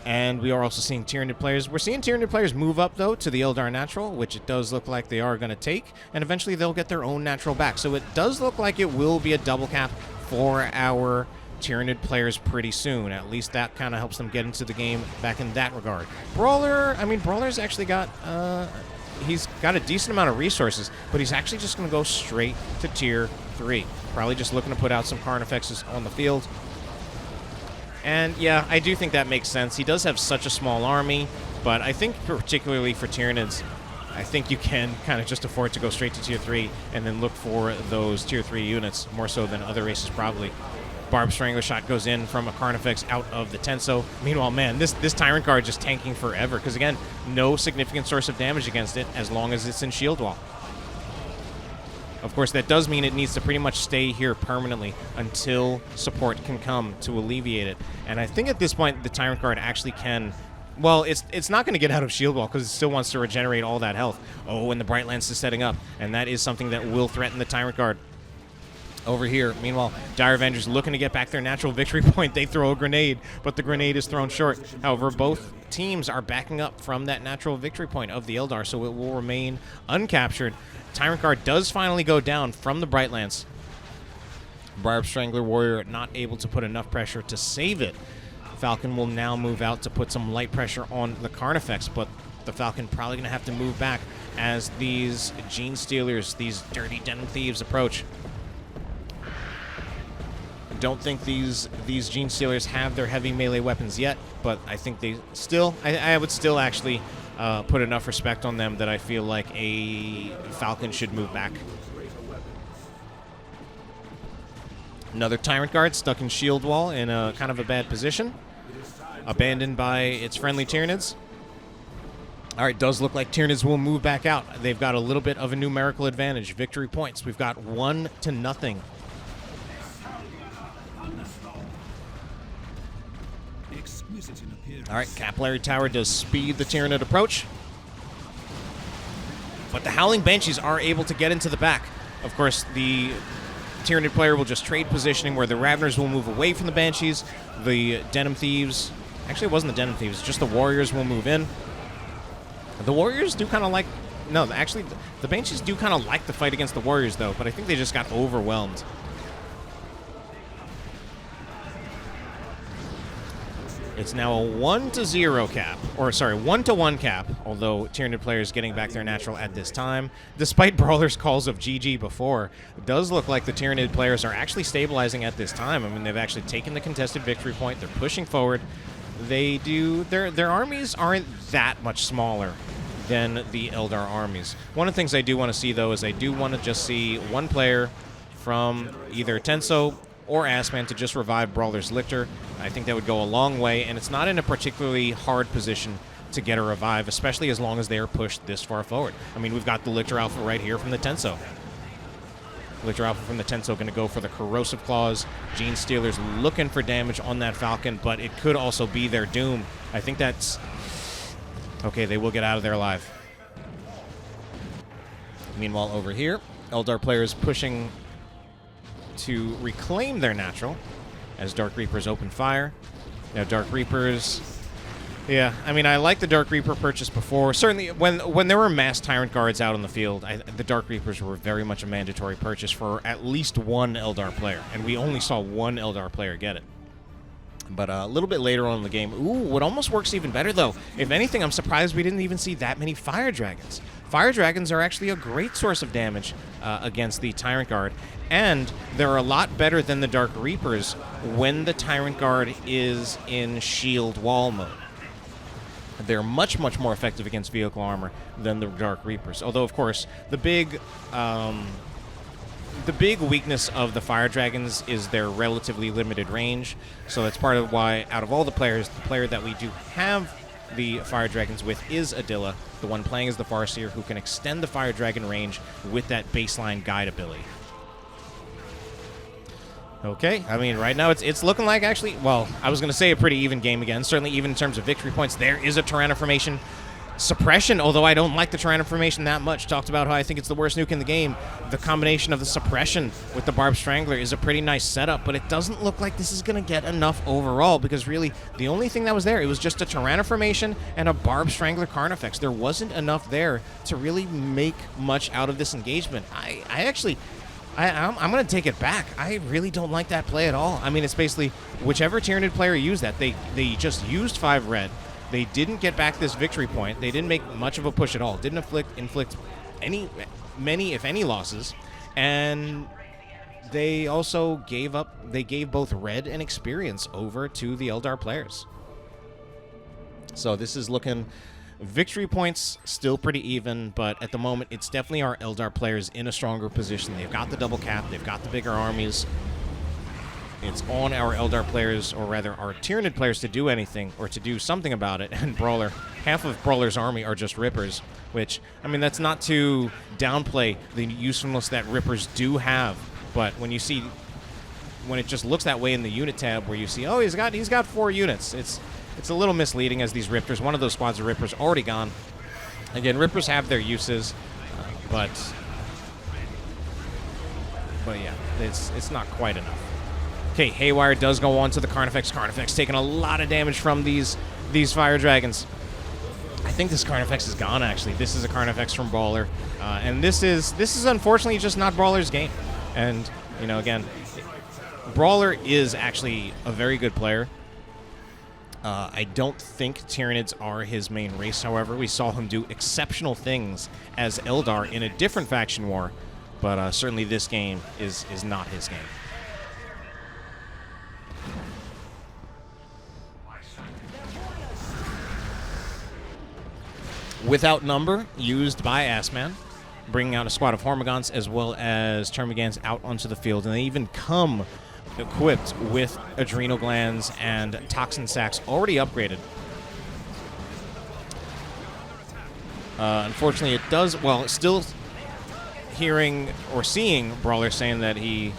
And we are also seeing Tyranid players. We're seeing Tyranid players move up, though, to the Eldar Natural, which it does look like they are going to take. And eventually they'll get their own Natural back. So it does look like it will be a double cap for our Tyranid players pretty soon. At least that kind of helps them get into the game back in that regard. Brawler, I mean, Brawler's actually got... he's got a decent amount of resources, but he's actually just going to go straight to Tier 3. Probably just looking to put out some Carnifexes on the field. And yeah, I do think that makes sense. He does have such a small army, but I think particularly for Tyranids, I think you can kind of just afford to go straight to Tier 3 and then look for those Tier 3 units, more so than other races probably. Barb Strangler Shot goes in from a Carnifex out of the Tenso. Meanwhile, man, this Tyrant Guard just tanking forever, because again, no significant source of damage against it as long as it's in shield wall. Of course, that does mean it needs to pretty much stay here permanently until support can come to alleviate it. And I think at this point, the Tyrant Guard actually can Well, it's not going to get out of shield wall because it still wants to regenerate all that health. Oh, and the Bright Lance is setting up, and that is something that will threaten the Tyrant Guard. Over here, meanwhile, Dire Avengers looking to get back their natural victory point. They throw a grenade, but the grenade is thrown short. However, both teams are backing up from that natural victory point of the Eldar, so it will remain uncaptured. Tyrant Guard does finally go down from the Bright Lance. Barb Strangler Warrior not able to put enough pressure to save it. Falcon will now move out to put some light pressure on the Carnifex, but the Falcon probably going to have to move back as these Gene Stealers, these dirty Denim Thieves approach. Don't think these Gene Stealers have their heavy melee weapons yet, but I think they still, I would still actually put enough respect on them that I feel like a Falcon should move back. Another Tyrant Guard stuck in shield wall in a kind of a bad position, abandoned by its friendly Tyranids. All right, does look like Tyranids will move back out. They've got a little bit of a numerical advantage. Victory points. We've got 1-0. All right, Capillary Tower does speed the Tyranid approach. But the Howling Banshees are able to get into the back. Of course, the Tyranid player will just trade positioning where the Raveners will move away from the Banshees. The Denim Thieves... Actually, it wasn't the Denim Thieves. Just the Warriors will move in. The Warriors do kind of like... No, actually, the Banshees do kind of like the fight against the Warriors, though. But I think they just got overwhelmed. It's now a 1-0 cap, or sorry, 1-1 cap, although Tyranid players getting back their natural at this time. Despite Brawler's calls of GG before, it does look like the Tyranid players are actually stabilizing at this time. I mean, they've actually taken the contested victory point. They're pushing forward. They do, their armies aren't that much smaller than the Eldar armies. One of the things I do want to see, though, is I do want to just see one player from either Tenso or AssMan to just revive Brawler's Lictor. I think that would go a long way, and it's not in a particularly hard position to get a revive, especially as long as they are pushed this far forward. I mean, we've got the Lictor Alpha right here from the Tenso. Lictor Alpha from the Tenso going to go for the Corrosive Claws. Gene Stealers looking for damage on that Falcon, but it could also be their doom. I think that's... Okay, they will get out of there alive. Meanwhile, over here, Eldar players pushing to reclaim their natural as Dark Reapers open fire. Now, Dark Reapers... Yeah, I mean, I like the Dark Reaper purchase before. Certainly, when there were mass Tyrant Guards out on the field, the Dark Reapers were very much a mandatory purchase for at least one Eldar player, and we only saw one Eldar player get it. But a little bit later on in the game, what almost works even better, though. If anything, I'm surprised we didn't even see that many Fire Dragons. Fire Dragons are actually a great source of damage against the Tyrant Guard, and they're a lot better than the Dark Reapers when the Tyrant Guard is in shield wall mode. They're much, much more effective against vehicle armor than the Dark Reapers. Although, of course, the big weakness of the Fire Dragons is their relatively limited range. So that's part of why, out of all the players, the player that we do have the Fire Dragons with is Adila, the one playing as the Farseer, who can extend the Fire Dragon range with that baseline guide ability. Okay, I mean, right now it's looking like actually, well, I was going to say a pretty even game again, certainly even in terms of victory points. There is a Tyraniid formation suppression, although I don't like the Tyraniid formation that much. Talked about how I think it's the worst nuke in the game. The combination of the suppression with the Barbed Strangler is a pretty nice setup, but it doesn't look like this is going to get enough overall, because really the only thing that was there, it was just a Tyraniid formation and a Barbed Strangler Carnifex. There wasn't enough there to really make much out of this engagement. I'm going to take it back. I really don't like that play at all. I mean, it's basically whichever Tyranid player used that. They just used 5 red. They didn't get back this victory point. They didn't make much of a push at all. Didn't inflict many, if any, losses. And they also gave both red and experience over to the Eldar players. So this is looking... Victory points still pretty even, but at the moment it's definitely our Eldar players in a stronger position. They've got the double cap, they've got the bigger armies. It's on our Eldar players, or rather our Tyranid players, to do anything or to do something about it. And Brawler, half of Brawler's army are just Rippers, which, I mean, that's not to downplay the usefulness that Rippers do have, but when you see, when it just looks that way in the unit tab where you see, oh, he's got 4 units, it's a little misleading as these Rippers, one of those squads of Rippers already gone. Again, Rippers have their uses, but yeah, it's not quite enough. Okay, Haywire does go on to the Carnifex. Carnifex taking a lot of damage from these Fire Dragons. I think this Carnifex is gone, actually. This is a Carnifex from Brawler. And this is unfortunately just not Brawler's game. And, you know, again, Brawler is actually a very good player. I don't think Tyranids are his main race, however. We saw him do exceptional things as Eldar in a different faction war. But certainly this game is not his game. Without Number, used by AssMan, bringing out a squad of Hormigons as well as Termagants out onto the field. And they even come equipped with Adrenal Glands and Toxin Sacs already upgraded. Unfortunately, it does, well, still hearing or seeing Brawler saying that he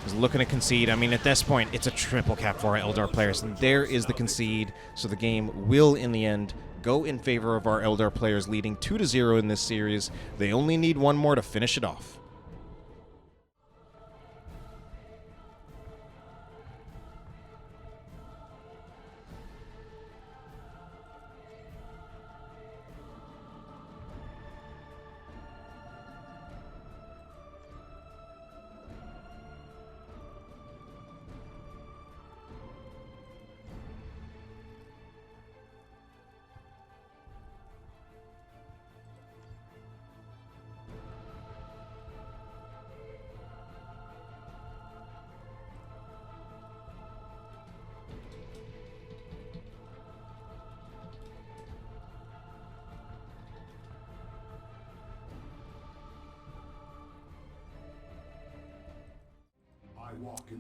is looking to concede. I mean, at this point, it's a triple cap for our Eldar players. And there is the concede, so the game will, in the end, go in favor of our Eldar players, leading 2-0 in this series. They only need one more to finish it off.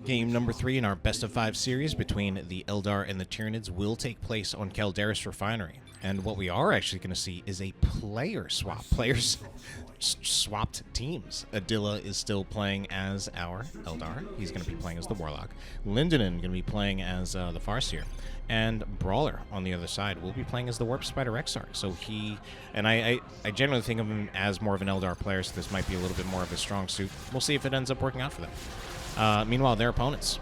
Game number 3 in our best-of-5 series between the Eldar and the Tyranids will take place on Calderis Refinery. And what we are actually going to see is a player swap. Players swapped teams. Adila is still playing as our Eldar. He's going to be playing as the Warlock. Lindonin going to be playing as the Farseer. And Brawler, on the other side, will be playing as the Warp Spider Exarch. So he, and I generally think of him as more of an Eldar player, so this might be a little bit more of a strong suit. We'll see if it ends up working out for them. Meanwhile, their opponents,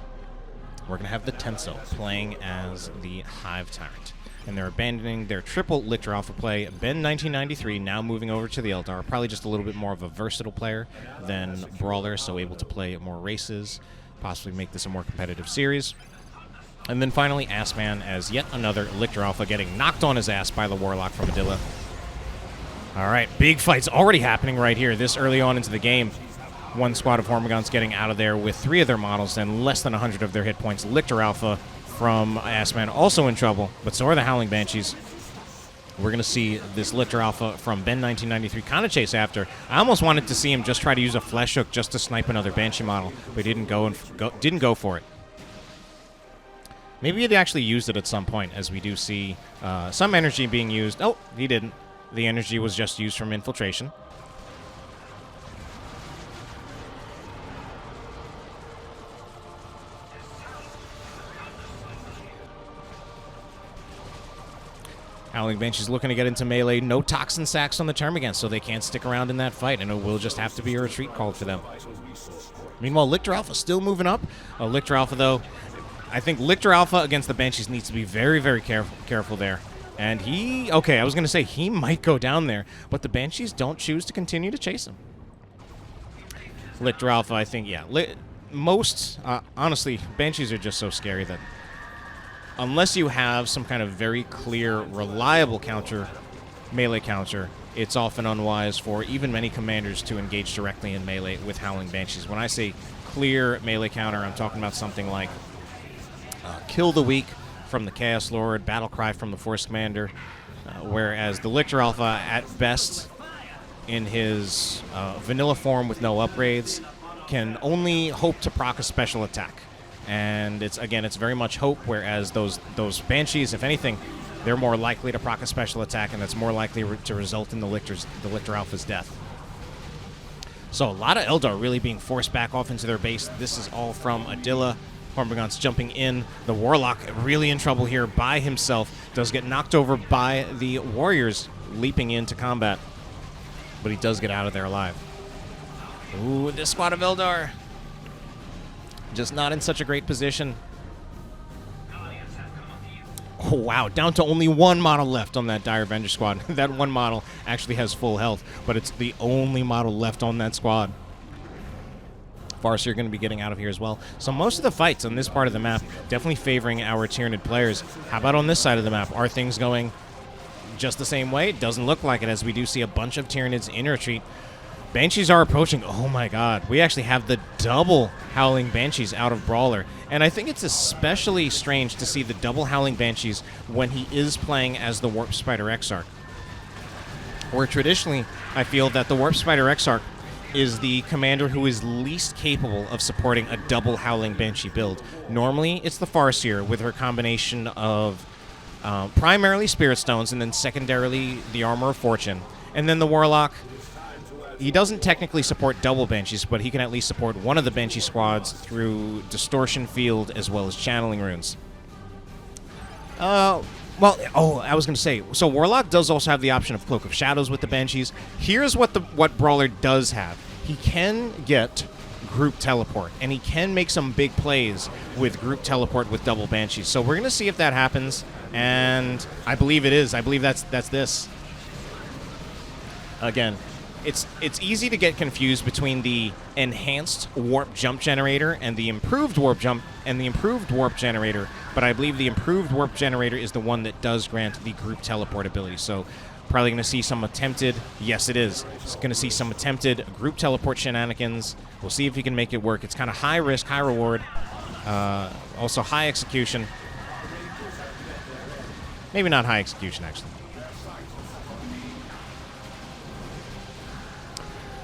we're going to have the Tenso playing as the Hive Tyrant. And they're abandoning their triple Lictor Alpha play. Ben 1993 now moving over to the Eldar. Probably just a little bit more of a versatile player than Brawler, so able to play more races, possibly make this a more competitive series. And then finally, AssMan as yet another Lictor Alpha getting knocked on his ass by the Warlock from Adila. All right, big fights already happening right here this early on into the game. One squad of Hormigons getting out of there with 3 of their models and less than 100 of their hit points. Lictor Alpha from AssMan also in trouble, but so are the Howling Banshees. We're going to see this Lictor Alpha from Ben 1993 kind of chase after. I almost wanted to see him just try to use a flesh hook just to snipe another Banshee model, but he didn't go for it. Maybe he'd actually used it at some point, as we do see some energy being used. Oh, he didn't. The energy was just used from infiltration. Howling Banshee's looking to get into melee. No Toxin Sacs on the Termagants, so they can't stick around in that fight, and it will just have to be a retreat called for them. Meanwhile, Lictor Alpha still moving up. Lictor Alpha, though, I think Lictor Alpha against the Banshees needs to be very, very careful there. And okay, I was going to say he might go down there, but the Banshees don't choose to continue to chase him. Lictor Alpha, I think, yeah. Honestly, Banshees are just so scary that unless you have some kind of very clear, reliable melee counter, it's often unwise for even many commanders to engage directly in melee with Howling Banshees. When I say clear melee counter, I'm talking about something like Kill the Weak from the Chaos Lord, Battle Cry from the Force Commander, whereas the Lictor Alpha, at best, in his vanilla form with no upgrades, can only hope to proc a special attack. And it's very much hope, whereas those Banshees, if anything, they're more likely to proc a special attack, and that's more likely to result in the Lictor Alpha's death. So a lot of Eldar really being forced back off into their base. This is all from Adila Hormagaunts jumping in. The Warlock really in trouble here by himself. Does get knocked over by the Warriors leaping into combat. But he does get out of there alive. Ooh, this squad of Eldar. Just not in such a great position. Oh, wow. Down to only one model left on that Dire Avenger squad. That one model actually has full health, but it's the only model left on that squad. Farseer going to be getting out of here as well. So most of the fights on this part of the map definitely favoring our Tyranid players. How about on this side of the map? Are things going just the same way? It doesn't look like it, as we do see a bunch of Tyranids in retreat. Banshees are approaching. Oh my god. We actually have the double Howling Banshees out of Brawler. And I think it's especially strange to see the double Howling Banshees when he is playing as the Warp Spider Exarch. Where traditionally, I feel that the Warp Spider Exarch is the commander who is least capable of supporting a double Howling Banshee build. Normally, it's the Farseer with her combination of primarily Spirit Stones and then secondarily the Armor of Fortune. And then the Warlock, he doesn't technically support double Banshees, but he can at least support one of the Banshee squads through Distortion Field as well as Channeling Runes. I was going to say, so Warlock does also have the option of Cloak of Shadows with the Banshees. Here's what Brawler does have. He can get Group Teleport, and he can make some big plays with Group Teleport with double Banshees. So we're going to see if that happens, and I believe it is. I believe that's this. Again, it's easy to get confused between the enhanced warp jump generator and the improved warp jump and the improved warp generator, but I believe the improved warp generator is the one that does grant the group teleport ability. So probably going to see some attempted, yes it is, it's going to see some attempted group teleport shenanigans. We'll see if he can make it work. It's kind of high risk, high reward, also high execution. Maybe not high execution, actually.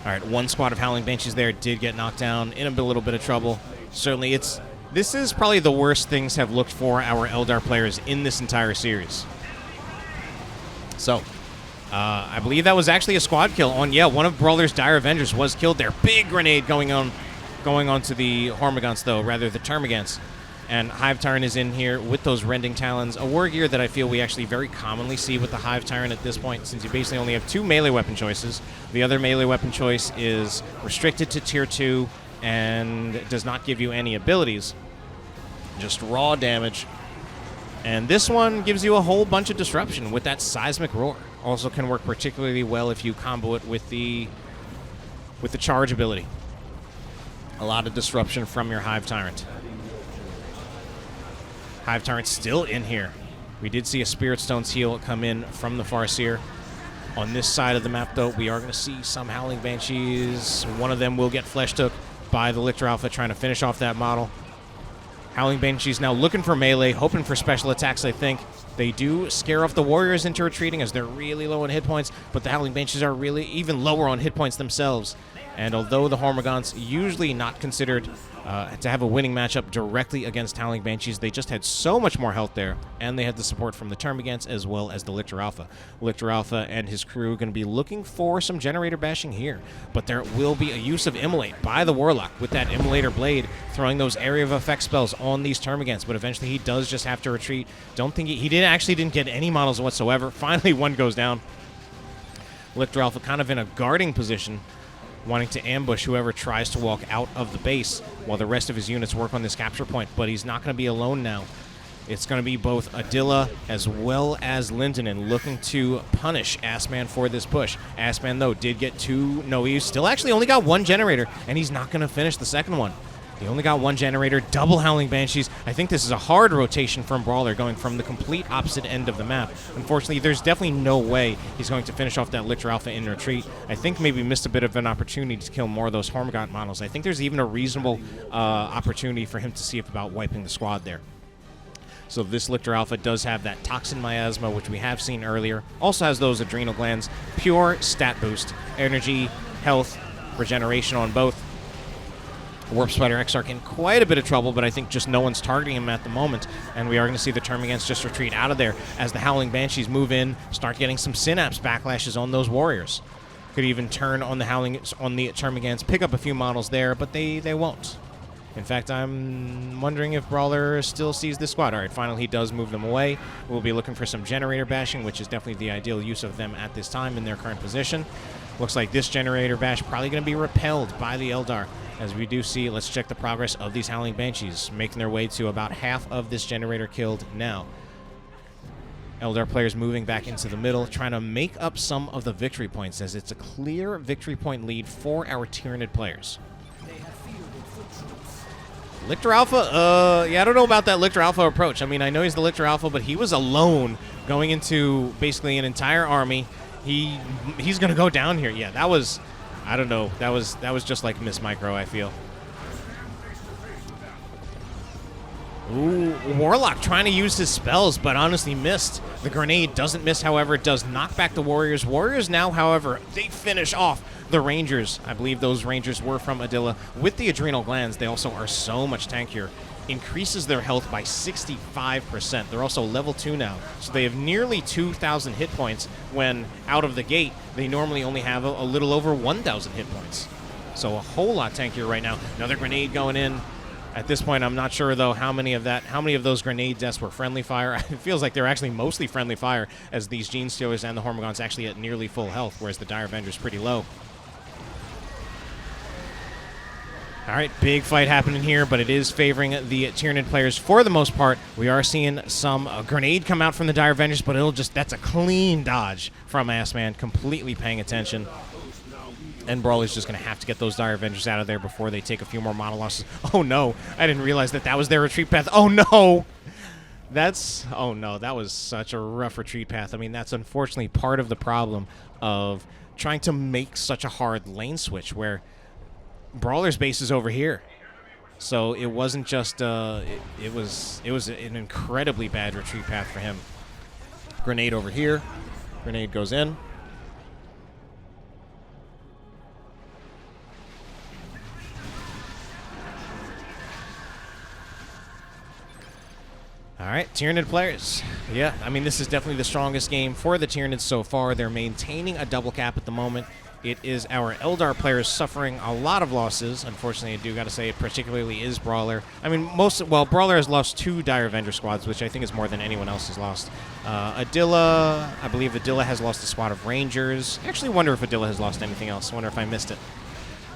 All right, one squad of Howling Banshees there did get knocked down, in a little bit of trouble. Certainly, this is probably the worst things have looked for our Eldar players in this entire series. So, I believe that was actually a squad kill on, one of Brawler's Dire Avengers was killed there. Big grenade going on to the Hormagaunts, though, rather the Termagants. And Hive Tyrant is in here with those Rending Talons, a war gear that I feel we actually very commonly see with the Hive Tyrant at this point, since you basically only have 2 melee weapon choices. The other melee weapon choice is restricted to Tier 2 and does not give you any abilities, just raw damage. And this one gives you a whole bunch of disruption with that Seismic Roar. Also can work particularly well if you combo it with the charge ability. A lot of disruption from your Hive Tyrant. Hive Tyrant still in here. We did see a Spirit Stone's heal come in from the Farseer. On this side of the map, though, we are going to see some Howling Banshees. One of them will get flesh took by the Lictor Alpha, trying to finish off that model. Howling Banshees now looking for melee, hoping for special attacks, I think. They do scare off the Warriors into retreating as they're really low on hit points, but the Howling Banshees are really even lower on hit points themselves. And although the Hormagaunts usually not considered to have a winning matchup directly against Howling Banshees, they just had so much more health there, and they had the support from the Termagants as well as the Lictor Alpha. Lictor Alpha and his crew going to be looking for some generator bashing here, but there will be a use of Immolate by the Warlock with that Immolator Blade, throwing those area of effect spells on these Termagants, but eventually he does just have to retreat. Don't think he didn't get any models whatsoever. Finally, one goes down. Lictor Alpha kind of in a guarding position, wanting to ambush whoever tries to walk out of the base while the rest of his units work on this capture point, but he's not going to be alone now. It's going to be both Adila as well as Lindonin looking to punish AssMan for this push. AssMan, though, did get 2. No, he still actually only got 1 generator, and he's not going to finish the second one. He only got 1 generator, double Howling Banshees. I think this is a hard rotation from Brawler, going from the complete opposite end of the map. Unfortunately, there's definitely no way he's going to finish off that Lictor Alpha in retreat. I think maybe missed a bit of an opportunity to kill more of those Hormagaunt models. I think there's even a reasonable opportunity for him to see about wiping the squad there. So this Lictor Alpha does have that Toxin Miasma, which we have seen earlier. Also has those Adrenal Glands. Pure stat boost. Energy, health, regeneration on both. Warp Spider Exarch in quite a bit of trouble, but I think just no one's targeting him at the moment, and we are going to see the Termagants just retreat out of there as the Howling Banshees move in, start getting some Synapse backlashes on those Warriors. Could even turn on the Termagants, pick up a few models there, but they won't. In fact, I'm wondering if Brawler still sees this squad. All right, finally he does move them away. We'll be looking for some generator bashing, which is definitely the ideal use of them at this time in their current position. Looks like this generator bash probably going to be repelled by the Eldar. As we do see, let's check the progress of these Howling Banshees, making their way to about half of this generator killed now. Eldar players moving back into the middle, trying to make up some of the victory points, as it's a clear victory point lead for our Tyranid players. Lictor Alpha, yeah, I don't know about that Lictor Alpha approach. I mean, I know he's the Lictor Alpha, but he was alone going into basically an entire army. He's going to go down here. Yeah, that was, I don't know, that was just like Miss Micro, I feel. Ooh, Warlock trying to use his spells, but honestly missed. The grenade doesn't miss, however. It does knock back the Warriors. Warriors now, however, they finish off the Rangers. I believe those Rangers were from Adila. With the Adrenal Glands, they also are so much tankier. Increases their health by 65%. They're also level 2 now, so they have nearly 2,000 hit points when out of the gate they normally only have a little over 1,000 hit points. So a whole lot tankier right now. Another grenade going in. At this point, I'm not sure, though, how many of those grenade deaths were friendly fire. It feels like they're actually mostly friendly fire, as these Gene Stealers and the Hormigons actually at nearly full health, whereas the Dire Avenger's pretty low. All right, big fight happening here, but it is favoring the Tyranid players for the most part. We are seeing some grenade come out from the Dire Avengers, but that's a clean dodge from AssMan, completely paying attention. And Brawler's just going to have to get those Dire Avengers out of there before they take a few more model losses. Oh, no. I didn't realize that was their retreat path. Oh, no. Oh, no. That was such a rough retreat path. I mean, that's unfortunately part of the problem of trying to make such a hard lane switch where Brawler's base is over here. So it wasn't just, it was an incredibly bad retreat path for him. Grenade over here. Grenade goes in. All right, Tyranid players. Yeah, I mean, this is definitely the strongest game for the Tyranids so far. They're maintaining a double cap at the moment. It is our Eldar players suffering a lot of losses. Unfortunately, I do got to say it particularly is Brawler. I mean, Brawler has lost 2 Dire Avenger squads, which I think is more than anyone else has lost. Adila, I believe Adila has lost a squad of Rangers. I actually wonder if Adila has lost anything else. I wonder if I missed it.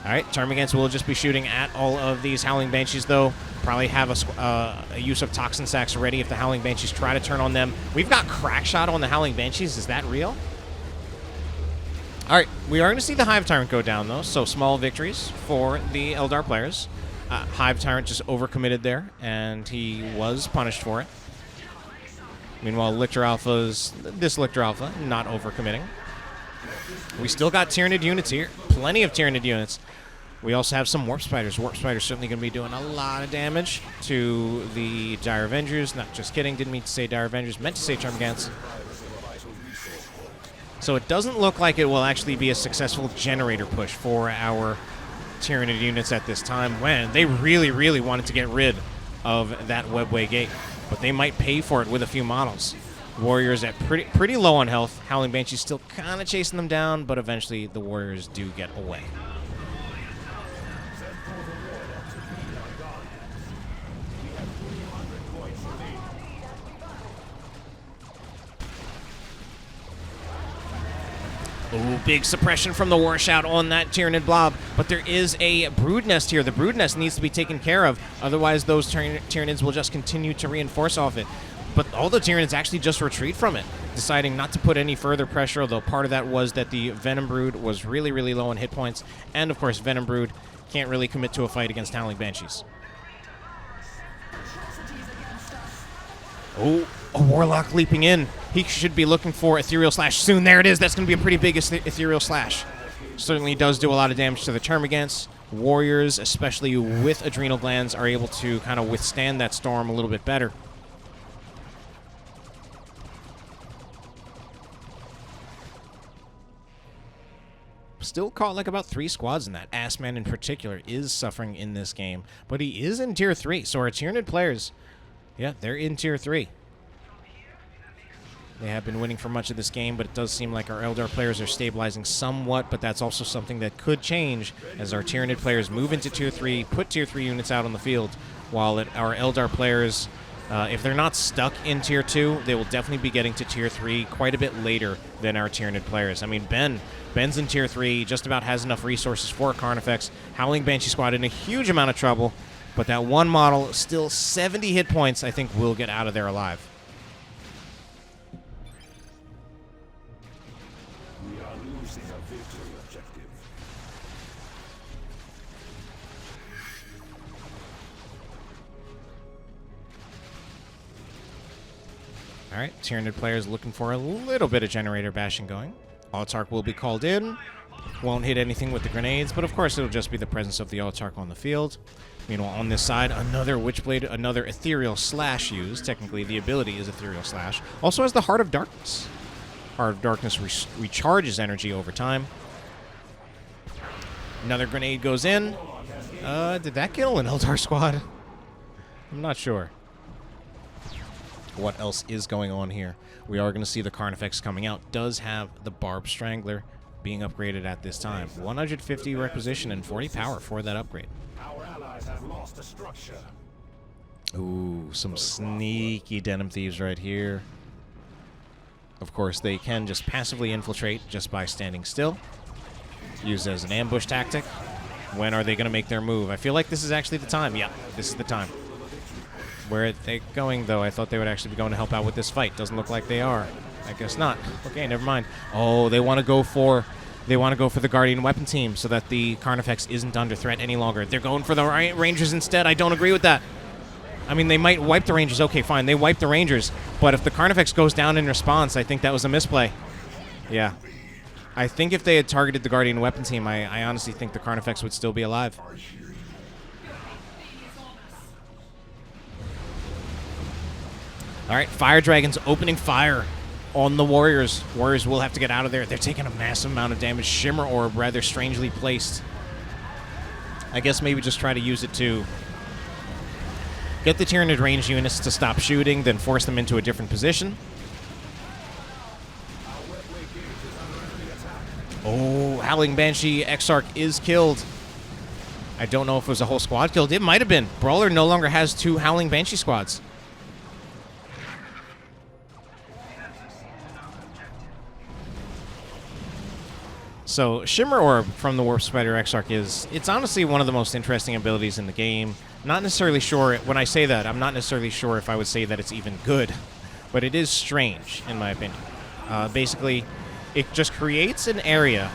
All right, Termagants will just be shooting at all of these Howling Banshees, though. Probably have a use of Toxin Sacks ready if the Howling Banshees try to turn on them. We've got Crack Shot on the Howling Banshees. Is that real? All right, we are going to see the Hive Tyrant go down, though, so small victories for the Eldar players. Hive Tyrant just overcommitted there, and he was punished for it. Meanwhile, this Lictor Alpha, not overcommitting. We still got Tyranid units here. Plenty of Tyranid units. We also have some Warp Spiders. Warp Spiders certainly going to be doing a lot of damage to the Dire Avengers. Not just kidding. Didn't mean to say Dire Avengers. Meant to say Termagants. So it doesn't look like it will actually be a successful generator push for our Tyranid units at this time, when they really, really wanted to get rid of that Webway Gate. But they might pay for it with a few models. Warriors at pretty low on health. Howling Banshees still kind of chasing them down, but eventually the Warriors do get away. Ooh, big suppression from the War Shout on that Tyranid blob, but there is a Brood Nest here. The Brood Nest needs to be taken care of, otherwise those Tyranids will just continue to reinforce off it. But all the Tyranids actually just retreat from it, deciding not to put any further pressure, although part of that was that the Venom Brood was really, really low on hit points, and of course Venom Brood can't really commit to a fight against Howling Banshees. Oh, a Warlock leaping in. He should be looking for Ethereal Slash soon. There it is. That's going to be a pretty big Ethereal Slash. Certainly does do a lot of damage to the Termagants. Warriors, especially with Adrenal Glands, are able to kind of withstand that storm a little bit better. Still caught like about 3 squads in that. AssMan in particular is suffering in this game, but he is in Tier 3. So our Tyranid players, yeah, they're in Tier 3. They have been winning for much of this game, but it does seem like our Eldar players are stabilizing somewhat, but that's also something that could change as our Tyranid players move into Tier 3, put Tier 3 units out on the field, while our Eldar players, if they're not stuck in Tier 2, they will definitely be getting to Tier 3 quite a bit later than our Tyranid players. I mean, Ben's in Tier 3, just about has enough resources for a Carnifex. Howling Banshee Squad in a huge amount of trouble, but that one model, still 70 hit points, I think will get out of there alive. All right, Tyranid players looking for a little bit of generator bashing going. Autarch will be called in. Won't hit anything with the grenades, but of course it'll just be the presence of the Autarch on the field. Meanwhile, on this side, another Witchblade, another Ethereal Slash used. Technically, the ability is Ethereal Slash. Also has the Heart of Darkness. Heart of Darkness recharges energy over time. Another grenade goes in. Did that kill an Eldar squad? I'm not sure what else is going on here. We are going to see the Carnifex coming out. Does have the Barb Strangler being upgraded at this time. 150 requisition and 40 power for that upgrade. Our allies have lost a structure. Ooh, some sneaky Denim Thieves right here. Of course, they can just passively infiltrate just by standing still. Used as an ambush tactic. When are they going to make their move? I feel like this is actually the time. Yeah, this is the time. Where are they going, though? I thought they would actually be going to help out with this fight. Doesn't look like they are. I guess not. Okay, never mind. Oh, they want to go for the Guardian Weapon Team so that the Carnifex isn't under threat any longer. They're going for the Rangers instead. I don't agree with that. I mean, they might wipe the Rangers. Okay, fine. They wipe the Rangers. But if the Carnifex goes down in response, I think that was a misplay. Yeah. I think if they had targeted the Guardian Weapon Team, I honestly think the Carnifex would still be alive. All right, Fire Dragons opening fire on the Warriors. Warriors will have to get out of there. They're taking a massive amount of damage. Shimmer Orb, rather strangely placed. I guess maybe just try to use it to get the Tyranid range units to stop shooting, then force them into a different position. Oh, Howling Banshee Exarch is killed. I don't know if it was a whole squad killed. It might have been. Brawler no longer has 2 Howling Banshee squads. So, Shimmer Orb from the Warp Spider Exarch it's honestly one of the most interesting abilities in the game. Not necessarily sure, when I say that, I'm not necessarily sure if I would say that it's even good, but it is strange, in my opinion. Basically, it just creates an area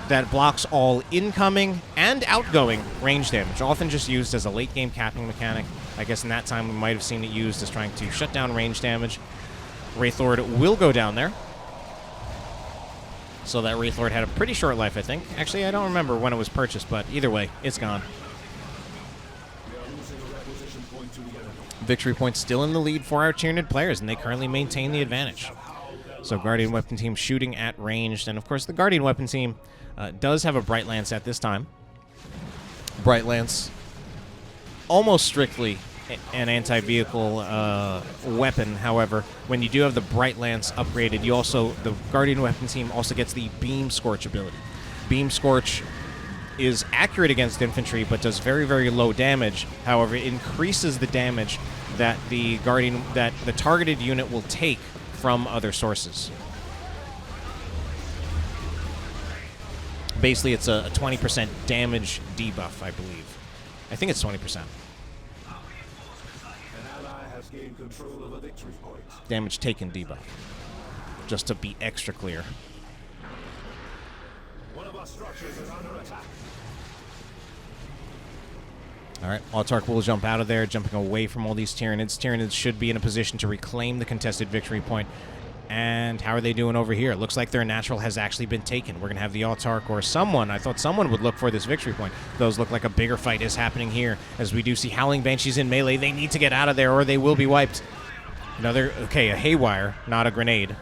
that blocks all incoming and outgoing range damage, often just used as a late-game capping mechanic. I guess in that time we might have seen it used as trying to shut down range damage. Wraithlord will go down there. So that Wraithlord had a pretty short life, I think. Actually, I don't remember when it was purchased, but either way, it's gone. Victory points still in the lead for our Tyranid players, and they currently maintain the advantage. So Guardian Weapon Team shooting at ranged, and of course the Guardian Weapon Team does have a Bright Lance at this time. Bright Lance, almost strictly an anti-vehicle weapon. However, when you do have the Bright Lance upgraded, the Guardian Weapon Team also gets the Beam Scorch ability. Beam Scorch is accurate against infantry, but does very, very low damage. However, it increases the damage that the targeted unit will take from other sources. Basically, it's a 20% damage debuff, I believe. I think it's 20%. Gain control of a victory point. Damage taken debuff. Just to be extra clear. One of our structures is under attack. Alright, Autarch will jump out of there, jumping away from all these Tyranids. Tyranids should be in a position to reclaim the contested victory point. And how are they doing over here? It looks like their natural has actually been taken. We're going to have the Autarch or someone. I thought someone would look for this victory point. Those look like a bigger fight is happening here, as we do see Howling Banshees in melee. They need to get out of there or they will be wiped. A Haywire, not a grenade.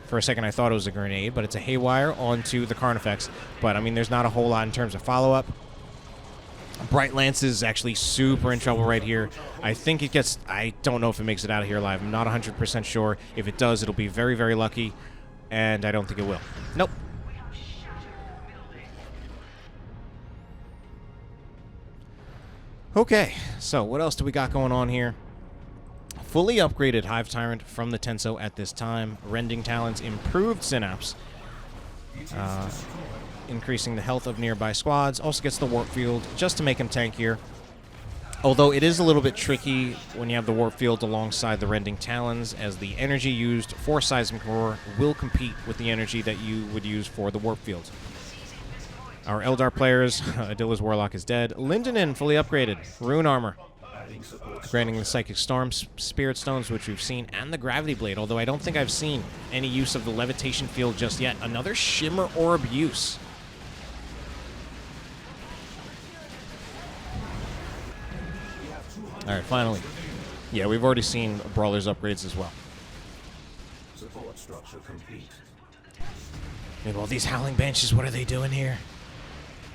For a second I thought it was a grenade, but it's a Haywire onto the Carnifex. But, I mean, there's not a whole lot in terms of follow-up. Bright Lance is actually super in trouble right here. I think it gets... I don't know if it makes it out of here alive. I'm not 100% sure. If it does, it'll be very, very lucky. And I don't think it will. Nope. Okay, so what else do we got going on here? Fully upgraded Hive Tyrant from the Tenso at this time. Rending Talons, improved Synapse. Increasing the health of nearby squads. Also gets the Warp Field just to make him tankier. Although it is a little bit tricky when you have the Warp Field alongside the Rending Talons, as the energy used for Seismic Roar will compete with the energy that you would use for the Warp Field. Our Eldar players, Adila's Warlock is dead. Lindonin fully upgraded. Rune Armor. Granting the Psychic Storm, Spirit Stones, which we've seen, and the Gravity Blade, although I don't think I've seen any use of the Levitation Field just yet. Another Shimmer Orb use. Alright, finally. Yeah, we've already seen Brawler's upgrades as well. Support structure complete. Meanwhile, these Howling Banshees, what are they doing here?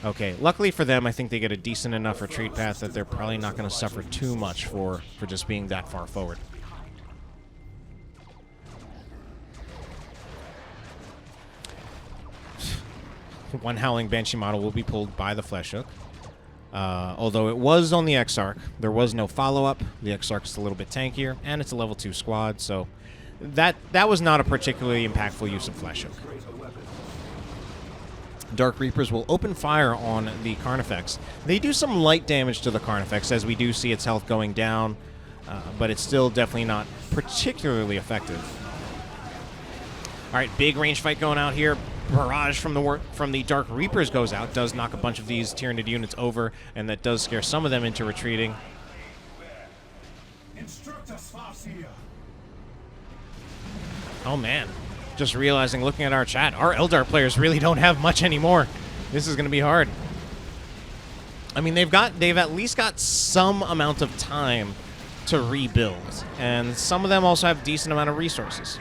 Okay, luckily for them, I think they get a decent enough retreat path that they're probably not going to suffer too much for just being that far forward. One Howling Banshee model will be pulled by the Flesh Hook. Although it was on the Exarch, there was no follow-up. The Exarch is a little bit tankier, and it's a level 2 squad, so that was not a particularly impactful use of Flesh Hook. Dark Reapers will open fire on the Carnifex. They do some light damage to the Carnifex, as we do see its health going down, but it's still definitely not particularly effective. All right, big range fight going out here. Barrage from the Dark Reapers goes out, does knock a bunch of these Tyranid units over, and that does scare some of them into retreating. Oh man, just realizing, looking at our chat, our Eldar players really don't have much anymore. This is going to be hard. I mean, they've at least got some amount of time to rebuild, and some of them also have decent amount of resources.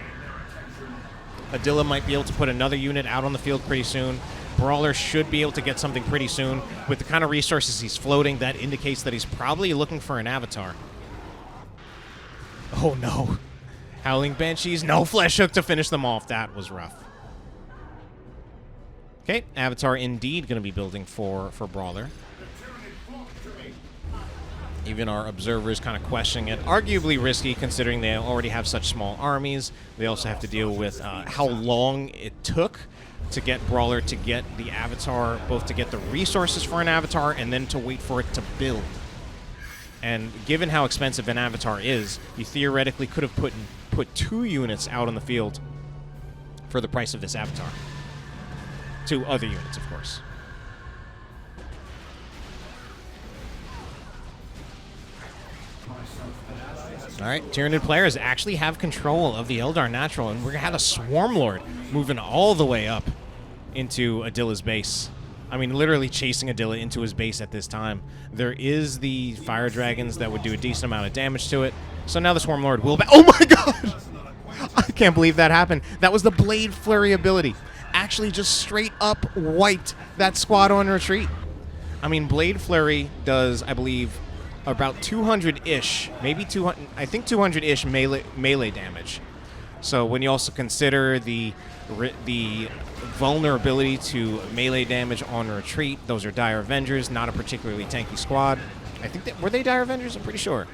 Adila might be able to put another unit out on the field pretty soon. Brawler should be able to get something pretty soon. With the kind of resources he's floating, that indicates that he's probably looking for an avatar. Oh no. Howling Banshees, no Flesh Hook to finish them off. That was rough. Okay, avatar indeed going to be building for Brawler. Even our observers kind of questioning it. Arguably risky, considering they already have such small armies. They also have to deal with how long it took to get Brawler to get the avatar, both to get the resources for an avatar and then to wait for it to build. And given how expensive an avatar is, you theoretically could have put 2 units out on the field for the price of this avatar. 2 other units, of course. All right, Tyranid players actually have control of the Eldar Natural, and we're going to have a Swarm Lord moving all the way up into Adila's base. I mean, literally chasing Adila into his base at this time. There is the Fire Dragons that would do a decent amount of damage to it. So now the Swarm Lord will... Oh my god! I can't believe that happened. That was the Blade Flurry ability. Actually just straight up wiped that squad on retreat. I mean, Blade Flurry does, I believe, about 200-ish, maybe 200, I think 200-ish melee damage. So when you also consider the vulnerability to melee damage on retreat, those are Dire Avengers, not a particularly tanky squad. I think were they Dire Avengers? I'm pretty sure.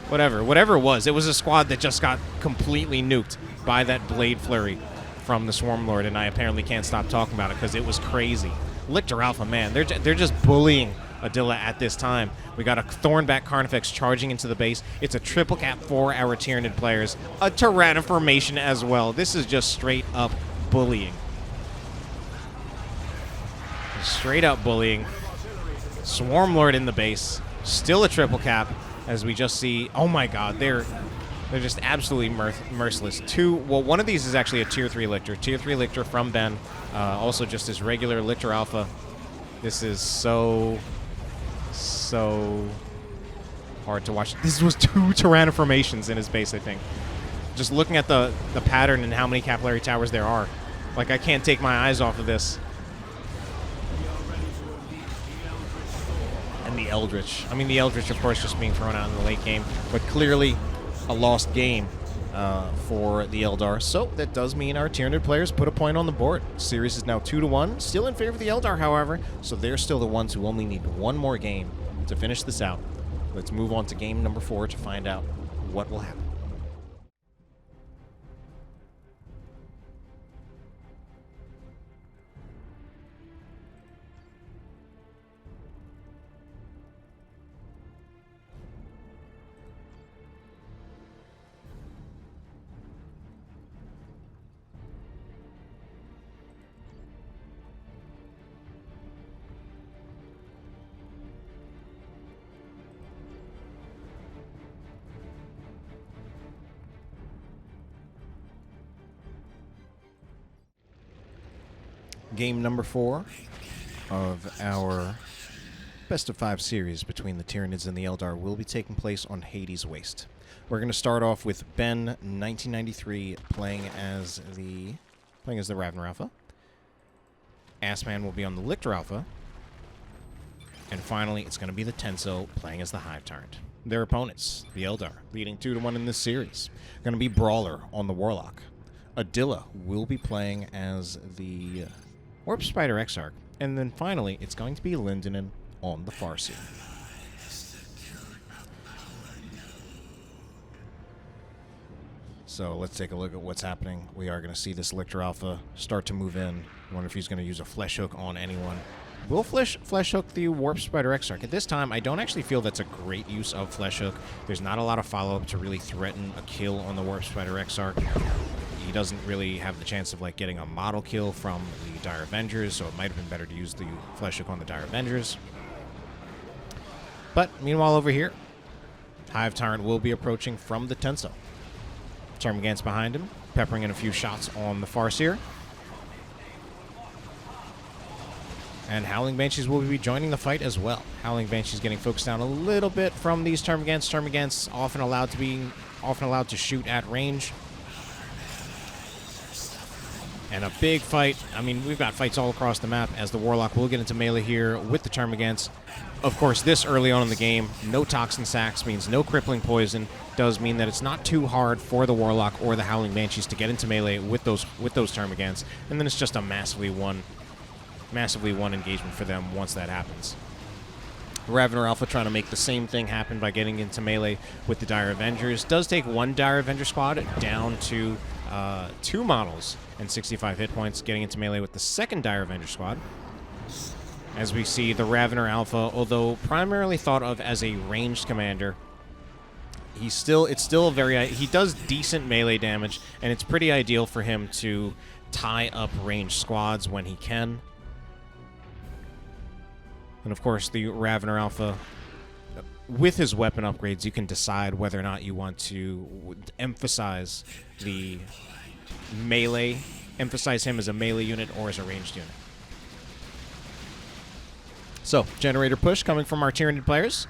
Whatever it was a squad that just got completely nuked by that Blade Flurry from the Swarm Lord, and I apparently can't stop talking about it because it was crazy. Lictor Alpha, man, they're just bullying Adila at this time. We got a Thornback Carnifex charging into the base. It's a triple cap for our Tyranid players. A Tyraniid formation as well. This is just straight up bullying. Straight up bullying. Swarm Lord in the base. Still a triple cap as we just see. Oh my god, they're just absolutely merciless. Well, one of these is actually a tier 3 Lictor. Tier 3 Lictor from Ben. Also just his regular Lictor Alpha. This is so hard to watch. This was 2 Tyraniid formations in his base, I think. Just looking at the pattern and how many capillary towers there are. Like, I can't take my eyes off of this. And the Eldritch. I mean, the Eldritch, of course, just being thrown out in the late game, but clearly a lost game for the Eldar. So that does mean our Tyranid players put a point on the board. Series is now 2-1, still in favor of the Eldar, however, so they're still the ones who only need one more game to finish this out. Let's move on to game number 4 to find out what will happen. Game number 4 of our best of 5 series between the Tyranids and the Eldar will be taking place on Hades Waste. We're going to start off with Ben 1993 playing as the Ravner Alpha. AssMan will be on the Lictor Alpha. And finally, it's going to be the Tenso playing as the Hive Tyrant. Their opponents, the Eldar, leading 2-1 in this series. Going to be Brawler on the Warlock. Adila will be playing as the Warp Spider Exarch. And then finally, it's going to be Lindonin on the Farseer. So let's take a look at what's happening. We are going to see this Lictor Alpha start to move in. I wonder if he's going to use a Flesh Hook on anyone. We'll Flesh Hook the Warp Spider Exarch. At this time, I don't actually feel that's a great use of Flesh Hook. There's not a lot of follow-up to really threaten a kill on the Warp Spider Exarch. He doesn't really have the chance of like getting a model kill from the Dire Avengers, so it might have been better to use the Flesh Hook on the Dire Avengers. But meanwhile over here, Hive Tyrant will be approaching from the Tenso. Termagant's behind him, peppering in a few shots on the Farseer. And Howling Banshees will be joining the fight as well. Howling Banshees getting focused down a little bit from these Termagants. Termagants often allowed to shoot at range. And a big fight. I mean, we've got fights all across the map as the Warlock will get into melee here with the Termagants. Of course, this early on in the game, no Toxin Sacks means no Crippling Poison. Does mean that it's not too hard for the Warlock or the Howling Banshees to get into melee with those Termagants. And then it's just a massively won engagement for them once that happens. Ravner Alpha trying to make the same thing happen by getting into melee with the Dire Avengers. Does take one Dire Avenger squad down to 2 models and 65 hit points, getting into melee with the second Dire Avenger squad. As we see the Ravner Alpha, although primarily thought of as a ranged commander, he does decent melee damage, and it's pretty ideal for him to tie up ranged squads when he can. And of course, the Ravner Alpha, with his weapon upgrades, you can decide whether or not you want to emphasize the melee, emphasize him as a melee unit or as a ranged unit. So, generator push coming from our Tyranid players,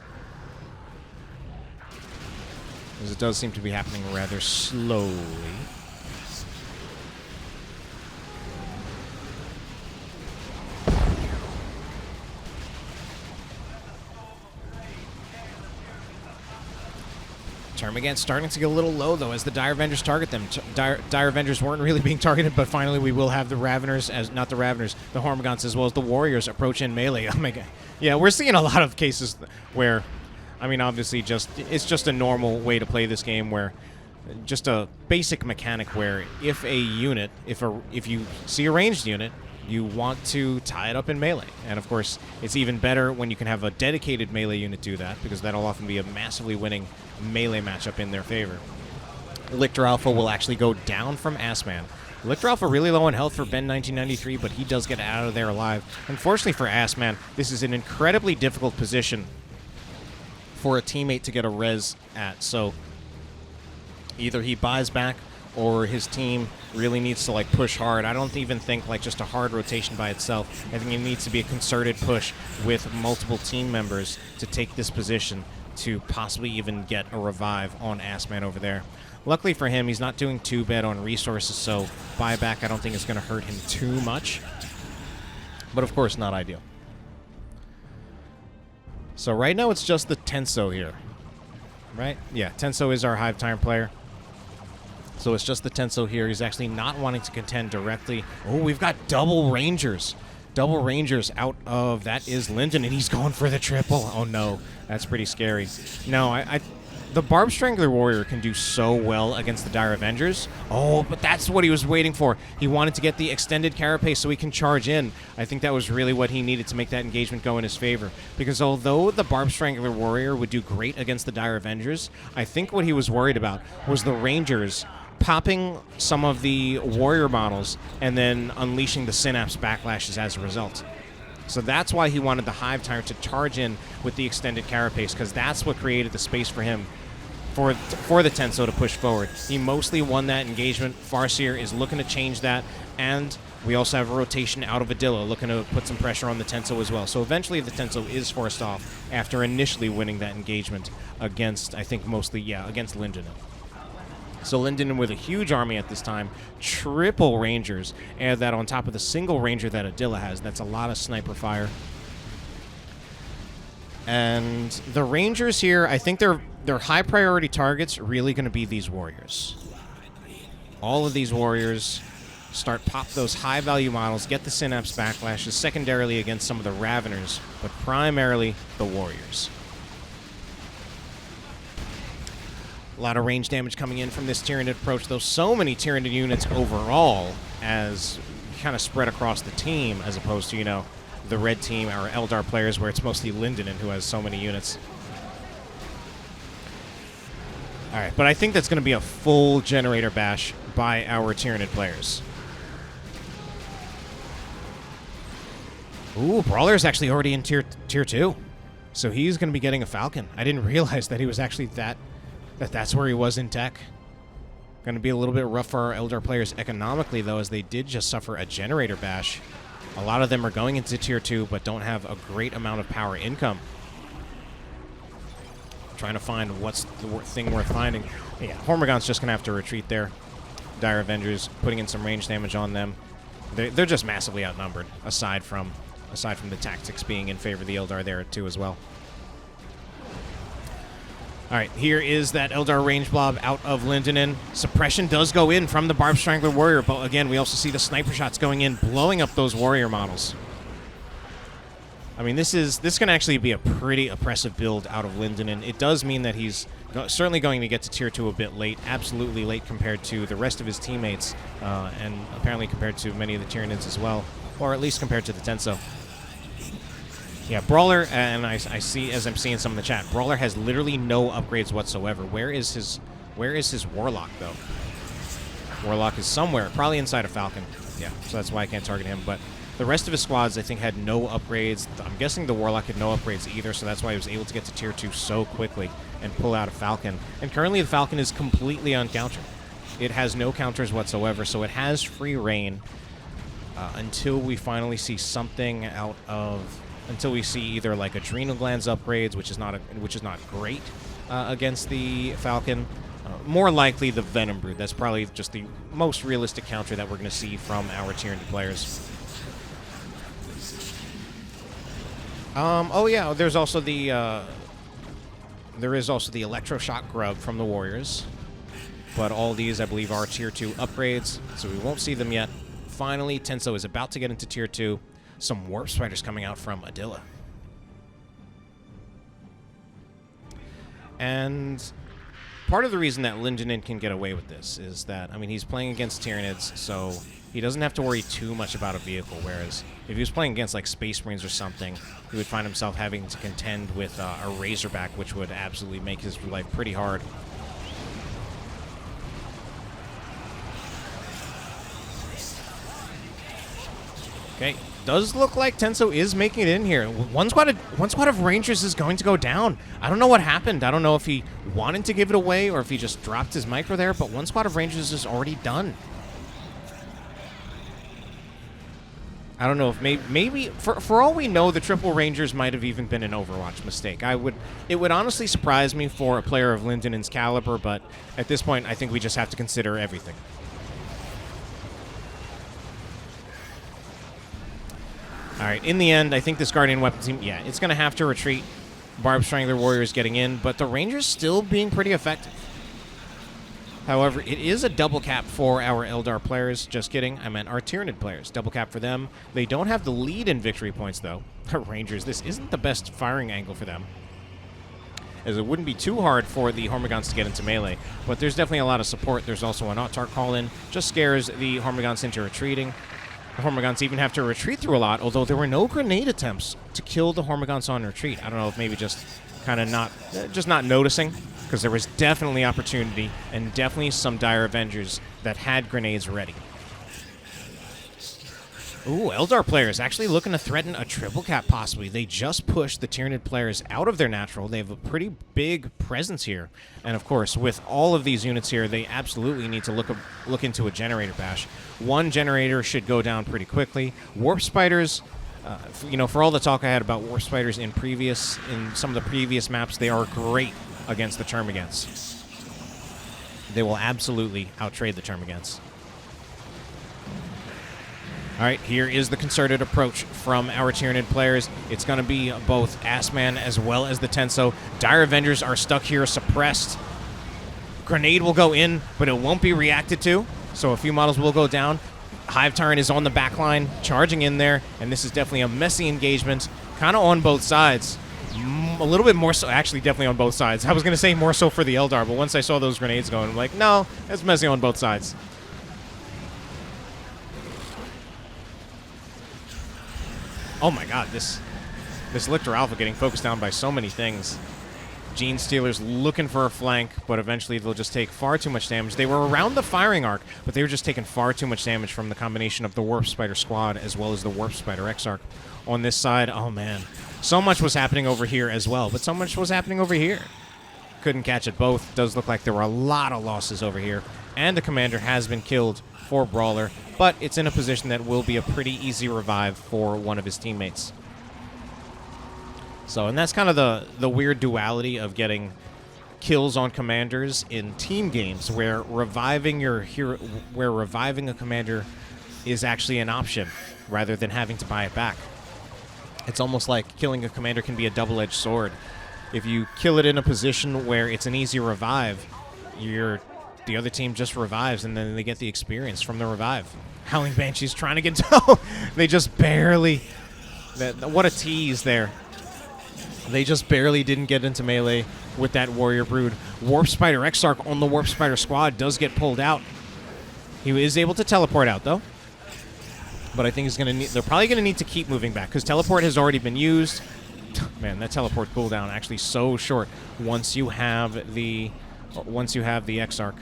as it does seem to be happening rather slowly. Termagant starting to get a little low, though, as the Dire Avengers target them. Dire Avengers weren't really being targeted, but finally we will have the Raveners, not the Raveners, the Hormagaunts, as well as the Warriors approach in melee. Oh my god. Yeah, we're seeing a lot of cases where, I mean, obviously it's just a normal way to play this game, where just a basic mechanic where if a unit, if you see a ranged unit, you want to tie it up in melee. And of course, it's even better when you can have a dedicated melee unit do that, because that'll often be a massively winning melee matchup in their favor. Lictor Alpha will actually go down from AssMan. Lictor Alpha really low on health for Ben 1993, but he does get out of there alive. Unfortunately for AssMan, this is an incredibly difficult position for a teammate to get a res at. So either he buys back or his team really needs to like push hard. I don't even think like just a hard rotation by itself. I think it needs to be a concerted push with multiple team members to take this position to possibly even get a revive on AssMan over there. Luckily for him, he's not doing too bad on resources, so buyback I don't think is going to hurt him too much. But of course, not ideal. So right now it's just the Tenso here. Right? Yeah, Tenso is our Hive Tyrant player. So it's just the Tenso here. He's actually not wanting to contend directly. Oh, we've got double Rangers. Double Rangers out of... That is Lindonin, and he's going for the triple. Oh, no. That's pretty scary. No, the Barb Strangler Warrior can do so well against the Dire Avengers. Oh, but that's what he was waiting for. He wanted to get the extended carapace so he can charge in. I think that was really what he needed to make that engagement go in his favor. Because although the Barb Strangler Warrior would do great against the Dire Avengers, I think what he was worried about was the Rangers popping some of the Warrior models and then unleashing the Synapse backlashes as a result. So that's why he wanted the Hive Tyrant to charge in with the extended carapace, because that's what created the space for him for the Tenso to push forward. He mostly won that engagement. Farseer is looking to change that, and we also have a rotation out of Adila looking to put some pressure on the Tenso as well. So eventually the Tenso is forced off after initially winning that engagement against, I think mostly, yeah, against Lindonin. So Lindonin with a huge army at this time, triple Rangers, and that on top of the single Ranger that Adila has. That's a lot of sniper fire. And the Rangers here, I think their high priority targets really going to be these Warriors. All of these Warriors pop those high value models, get the Synapse backlashes, secondarily against some of the Raveners, but primarily the Warriors. A lot of range damage coming in from this Tyranid approach, though so many Tyranid units overall as kind of spread across the team, as opposed to, you know, the red team, our Eldar players, where it's mostly Lindonin who has so many units. All right, but I think that's going to be a full generator bash by our Tyranid players. Ooh, Brawler's actually already in tier 2. So he's going to be getting a Falcon. I didn't realize that he was actually that's where he was in tech. Going to be a little bit rough for our Eldar players economically, though, as they did just suffer a generator bash. A lot of them are going into tier 2, but don't have a great amount of power income. Trying to find what's the thing worth finding. Yeah, Hormagaun's just going to have to retreat there. Dire Avengers putting in some range damage on them. They're just massively outnumbered, aside from the tactics being in favor of the Eldar there too as well. All right, here is that Eldar range blob out of Lindonin. Suppression does go in from the Barb Strangler Warrior, but again, we also see the sniper shots going in, blowing up those Warrior models. I mean, this can actually be a pretty oppressive build out of Lindonin. It does mean that he's certainly going to get to tier 2 a bit late, absolutely late compared to the rest of his teammates, and apparently compared to many of the Tyranids as well, or at least compared to the Tenso. Yeah, Brawler, and I see, as I'm seeing some in the chat, Brawler has literally no upgrades whatsoever. Where is his Warlock, though? Warlock is somewhere, probably inside of Falcon. Yeah, so that's why I can't target him. But the rest of his squads, I think, had no upgrades. I'm guessing the Warlock had no upgrades either, so that's why he was able to get to tier 2 so quickly and pull out a Falcon. And currently the Falcon is completely uncountered. It has no counters whatsoever, so it has free reign until we finally see something out of... Until we see either like adrenal glands upgrades, which is not great against the Falcon. More likely the Venom Brood. That's probably just the most realistic counter that we're going to see from our Tyranid players. Oh yeah, there's also the Electroshock Grub from the Warriors, but all these I believe are tier 2 upgrades, so we won't see them yet. Finally, Tenso is about to get into tier 2. Some Warp Spiders coming out from Adila. And part of the reason that Lindonin can get away with this is that, I mean, he's playing against Tyranids, so he doesn't have to worry too much about a vehicle, whereas if he was playing against, like, Space Marines or something, he would find himself having to contend with a Razorback, which would absolutely make his life pretty hard. Okay, does look like Tenso is making it in here. One squad of Rangers is going to go down. I don't know what happened. I don't know if he wanted to give it away or if he just dropped his micro there, but one squad of Rangers is already done. I don't know if maybe for all we know, the triple Rangers might have even been an Overwatch mistake. It would honestly surprise me for a player of Lindonin's caliber, but at this point, I think we just have to consider everything. All right, in the end, I think this Guardian weapon team, yeah, it's going to have to retreat. Barb Strangler Warriors getting in, but the Rangers still being pretty effective. However, it is a double cap for our Eldar players. Just kidding. I meant our Tyranid players. Double cap for them. They don't have the lead in victory points, though. Rangers, this isn't the best firing angle for them, as it wouldn't be too hard for the Hormagaunts to get into melee. But there's definitely a lot of support. There's also an Autarch call-in. Just scares the Hormagaunts into retreating. The Hormagaunts even have to retreat through a lot, although there were no grenade attempts to kill the Hormagaunts on retreat. I don't know if maybe just kind of not noticing, because there was definitely opportunity and definitely some dire Avengers that had grenades ready. Ooh, Eldar players actually looking to threaten a triple cap possibly. They just pushed the Tyranid players out of their natural. They have a pretty big presence here. And of course, with all of these units here, they absolutely need to look into a generator bash. One generator should go down pretty quickly. Warp Spiders, you know, for all the talk I had about Warp Spiders in some of the previous maps, they are great against the Termagants. They will absolutely outtrade the Termagants. All right, here is the concerted approach from our Tyranid players. It's going to be both AssMan as well as the Tenso. Dire Avengers are stuck here, suppressed. Grenade will go in, but it won't be reacted to, so a few models will go down. Hive Tyrant is on the back line, charging in there, and this is definitely a messy engagement, kind of on both sides. A little bit more so, actually definitely on both sides. I was going to say more so for the Eldar, but once I saw those grenades going, I'm like, no, it's messy on both sides. Oh my god, this Lictor Alpha getting focused down by so many things. Gene Stealers looking for a flank, but eventually they'll just take far too much damage. They were around the firing arc, but they were just taking far too much damage from the combination of the Warp Spider squad as well as the Warp Spider Exarch. On this side, oh man, so much was happening over here as well, but so much was happening over here. Couldn't catch it both. Does look like there were a lot of losses over here, and the commander has been killed for Brawler, but it's in a position that will be a pretty easy revive for one of his teammates. So, and that's kind of the weird duality of getting kills on commanders in team games, where reviving your hero, where reviving a commander is actually an option rather than having to buy it back. It's almost like killing a commander can be a double-edged sword. If you kill it in a position where it's an easy revive, the other team just revives, and then they get the experience from the revive. Howling Banshees trying to get they just barely... What a tease there. They just barely didn't get into melee with that Warrior Brood. Warp Spider Exarch on the Warp Spider squad does get pulled out. He is able to teleport out, though. But I think they're probably going to need to keep moving back, because teleport has already been used. Man, that teleport cooldown actually so short once you have the Exarch.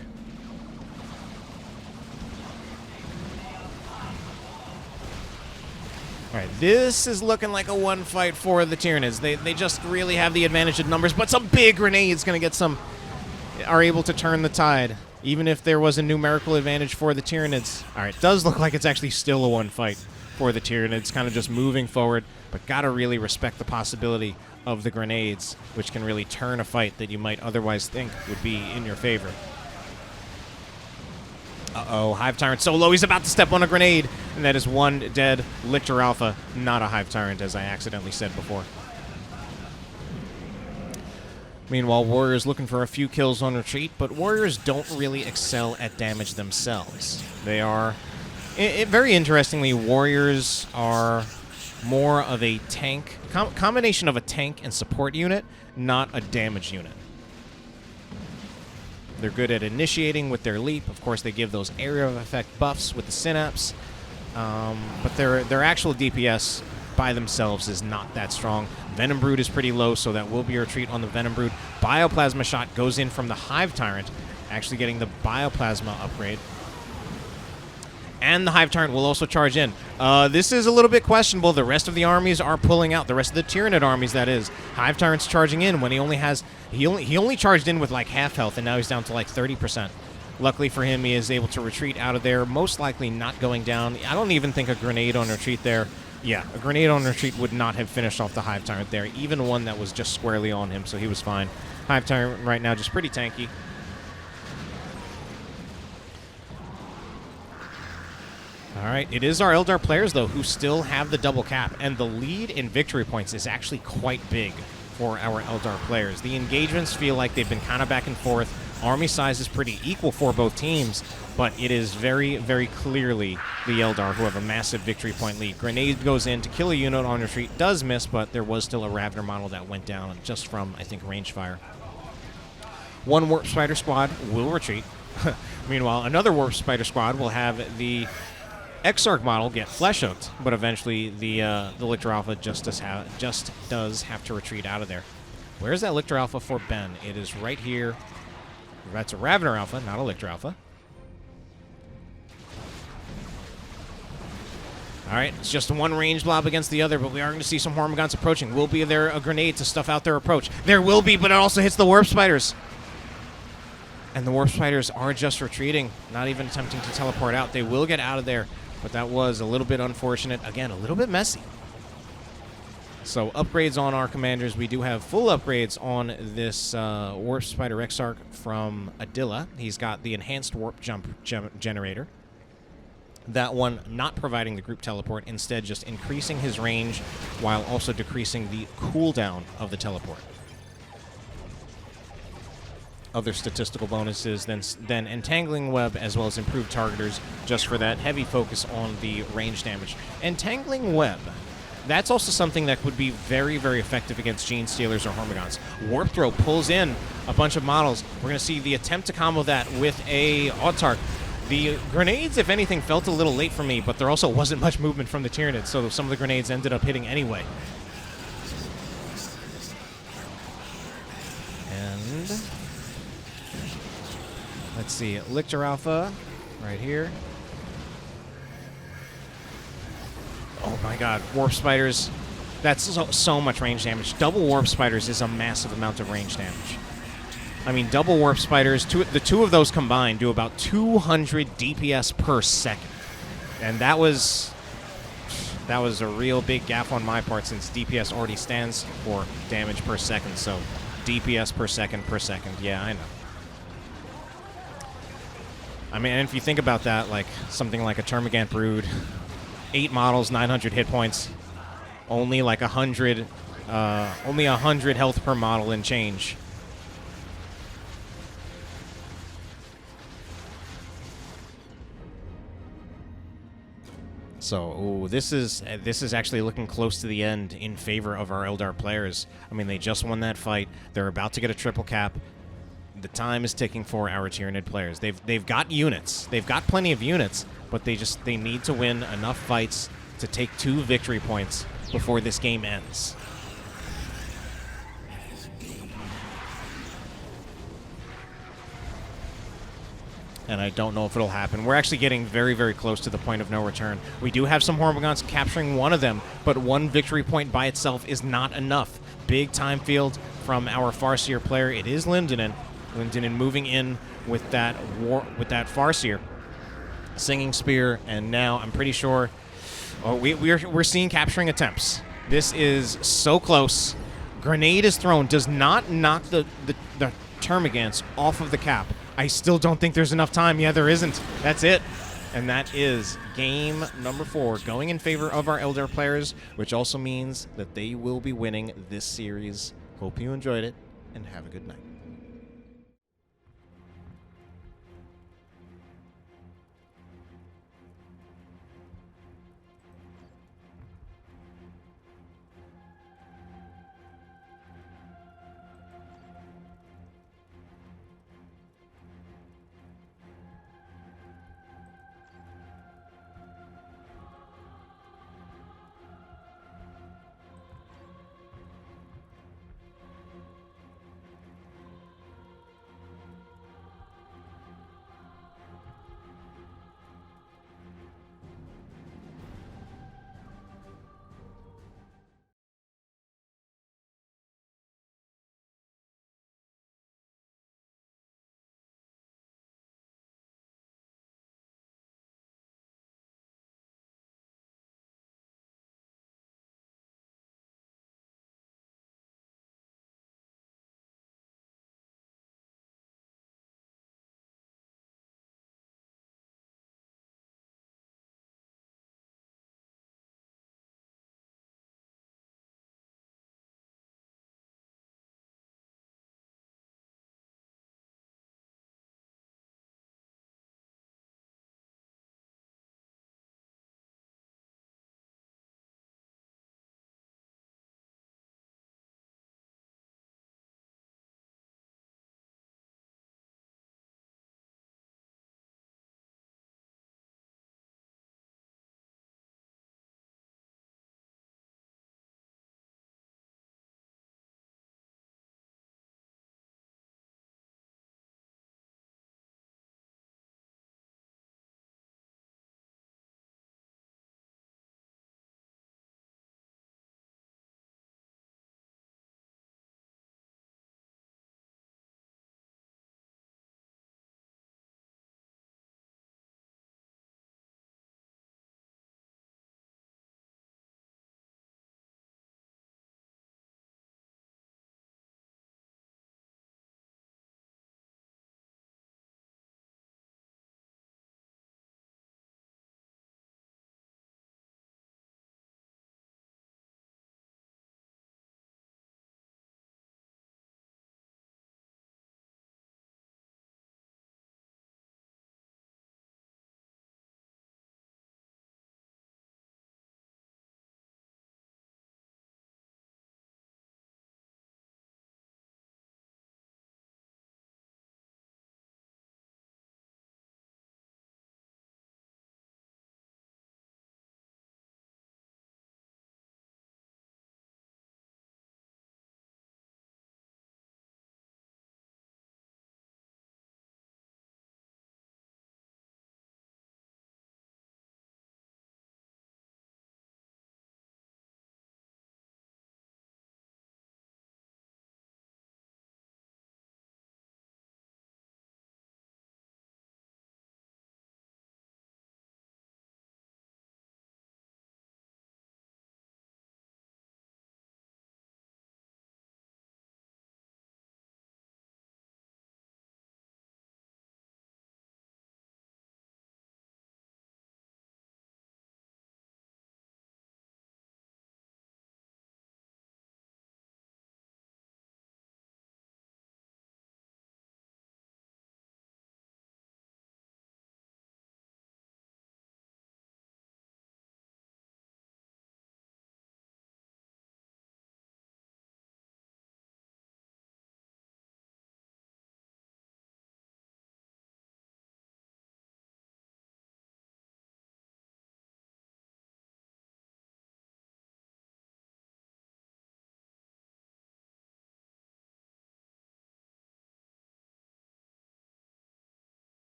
All right, this is looking like a one fight for the Tyranids. They just really have the advantage of numbers, but some big grenades are able to turn the tide, even if there was a numerical advantage for the Tyranids. All right, does look like it's actually still a one fight for the Tyranids, kind of just moving forward, but gotta really respect the possibility of the grenades, which can really turn a fight that you might otherwise think would be in your favor. Uh-oh, Hive Tyrant so low, he's about to step on a grenade, and that is one dead Lictor Alpha, not a Hive Tyrant, as I accidentally said before. Meanwhile, Warriors looking for a few kills on retreat, but Warriors don't really excel at damage themselves. They are... very interestingly, Warriors are more of a tank, combination of a tank and support unit, not a damage unit. They're good at initiating with their leap. Of course, they give those area of effect buffs with the synapse, but their actual DPS by themselves is not that strong. Venom Brood is pretty low, so that will be a retreat on the Venom Brood. Bioplasma Shot goes in from the Hive Tyrant, actually getting the Bioplasma upgrade. And the Hive Tyrant will also charge in. This is a little bit questionable. The rest of the armies are pulling out. The rest of the Tyranid armies, that is. Hive Tyrant's charging in when he only charged in with like half health, and now he's down to like 30%. Luckily for him, he is able to retreat out of there, most likely not going down. I don't even think a grenade on retreat there. Yeah, a grenade on retreat would not have finished off the Hive Tyrant there, even one that was just squarely on him, so he was fine. Hive Tyrant right now just pretty tanky. All right, it is our Eldar players, though, who still have the double cap, and the lead in victory points is actually quite big for our Eldar players. The engagements feel like they've been kind of back and forth. Army size is pretty equal for both teams, but it is very, very clearly the Eldar who have a massive victory point lead. Grenade goes in to kill a unit on retreat, does miss, but there was still a Ravener model that went down just from, I think, range fire. One Warp Spider squad will retreat. Meanwhile, another Warp Spider squad will have the Exarch model get flesh hooked, but eventually the Lictor Alpha just does have to retreat out of there. Where's that Lictor Alpha for Ben? It is right here. That's a Ravener Alpha, not a Lictor Alpha. All right, it's just one range blob against the other, but we are going to see some Hormagaunts approaching. Will be there a grenade to stuff out their approach? There will be, but it also hits the Warp Spiders. And the Warp Spiders are just retreating, not even attempting to teleport out. They will get out of there, but that was a little bit unfortunate. Again, a little bit messy. So upgrades on our commanders. We do have full upgrades on this Warp Spider Exarch from Adila. He's got the enhanced warp jump generator. That one not providing the group teleport, instead just increasing his range while also decreasing the cooldown of the teleport. Other statistical bonuses, then Entangling Web, as well as improved targeters, just for that heavy focus on the range damage. Entangling Web, that's also something that would be very, very effective against Gene Stealers or Hormagaunts. Warp Throw pulls in a bunch of models. We're going to see the attempt to combo that with a Autarch. The grenades, if anything, felt a little late for me, but there also wasn't much movement from the Tyranids, so some of the grenades ended up hitting anyway. And let's see, Lictor Alpha right here. Oh my god, Warp Spiders. That's so much range damage. Double Warp Spiders is a massive amount of range damage. I mean, double Warp Spiders, the two of those combined do about 200 DPS per second. And that was a real big gaffe on my part, since DPS already stands for damage per second. So DPS per second, yeah, I know. I mean, and if you think about that, like something like a Termagant Brood, 8 models, 900 hit points, only like 100 health per model and change. So, ooh, this is actually looking close to the end in favor of our Eldar players. I mean, they just won that fight. They're about to get a triple cap. The time is ticking for our Tyranid players. They've got units. They've got plenty of units, but they need to win enough fights to take 2 victory points before this game ends. And I don't know if it'll happen. We're actually getting very, very close to the point of no return. We do have some Hormagaunts capturing one of them, but 1 victory point by itself is not enough. Big time field from our Farseer player. It is Lindonin. Lindonin moving in with that Farseer, Singing Spear, and now I'm pretty sure we're seeing capturing attempts. This is so close. Grenade is thrown. Does not knock the Termagants off of the cap. I still don't think there's enough time. Yeah, there isn't. That's it. And that is game number 4, going in favor of our Eldar players, which also means that they will be winning this series. Hope you enjoyed it, and have a good night.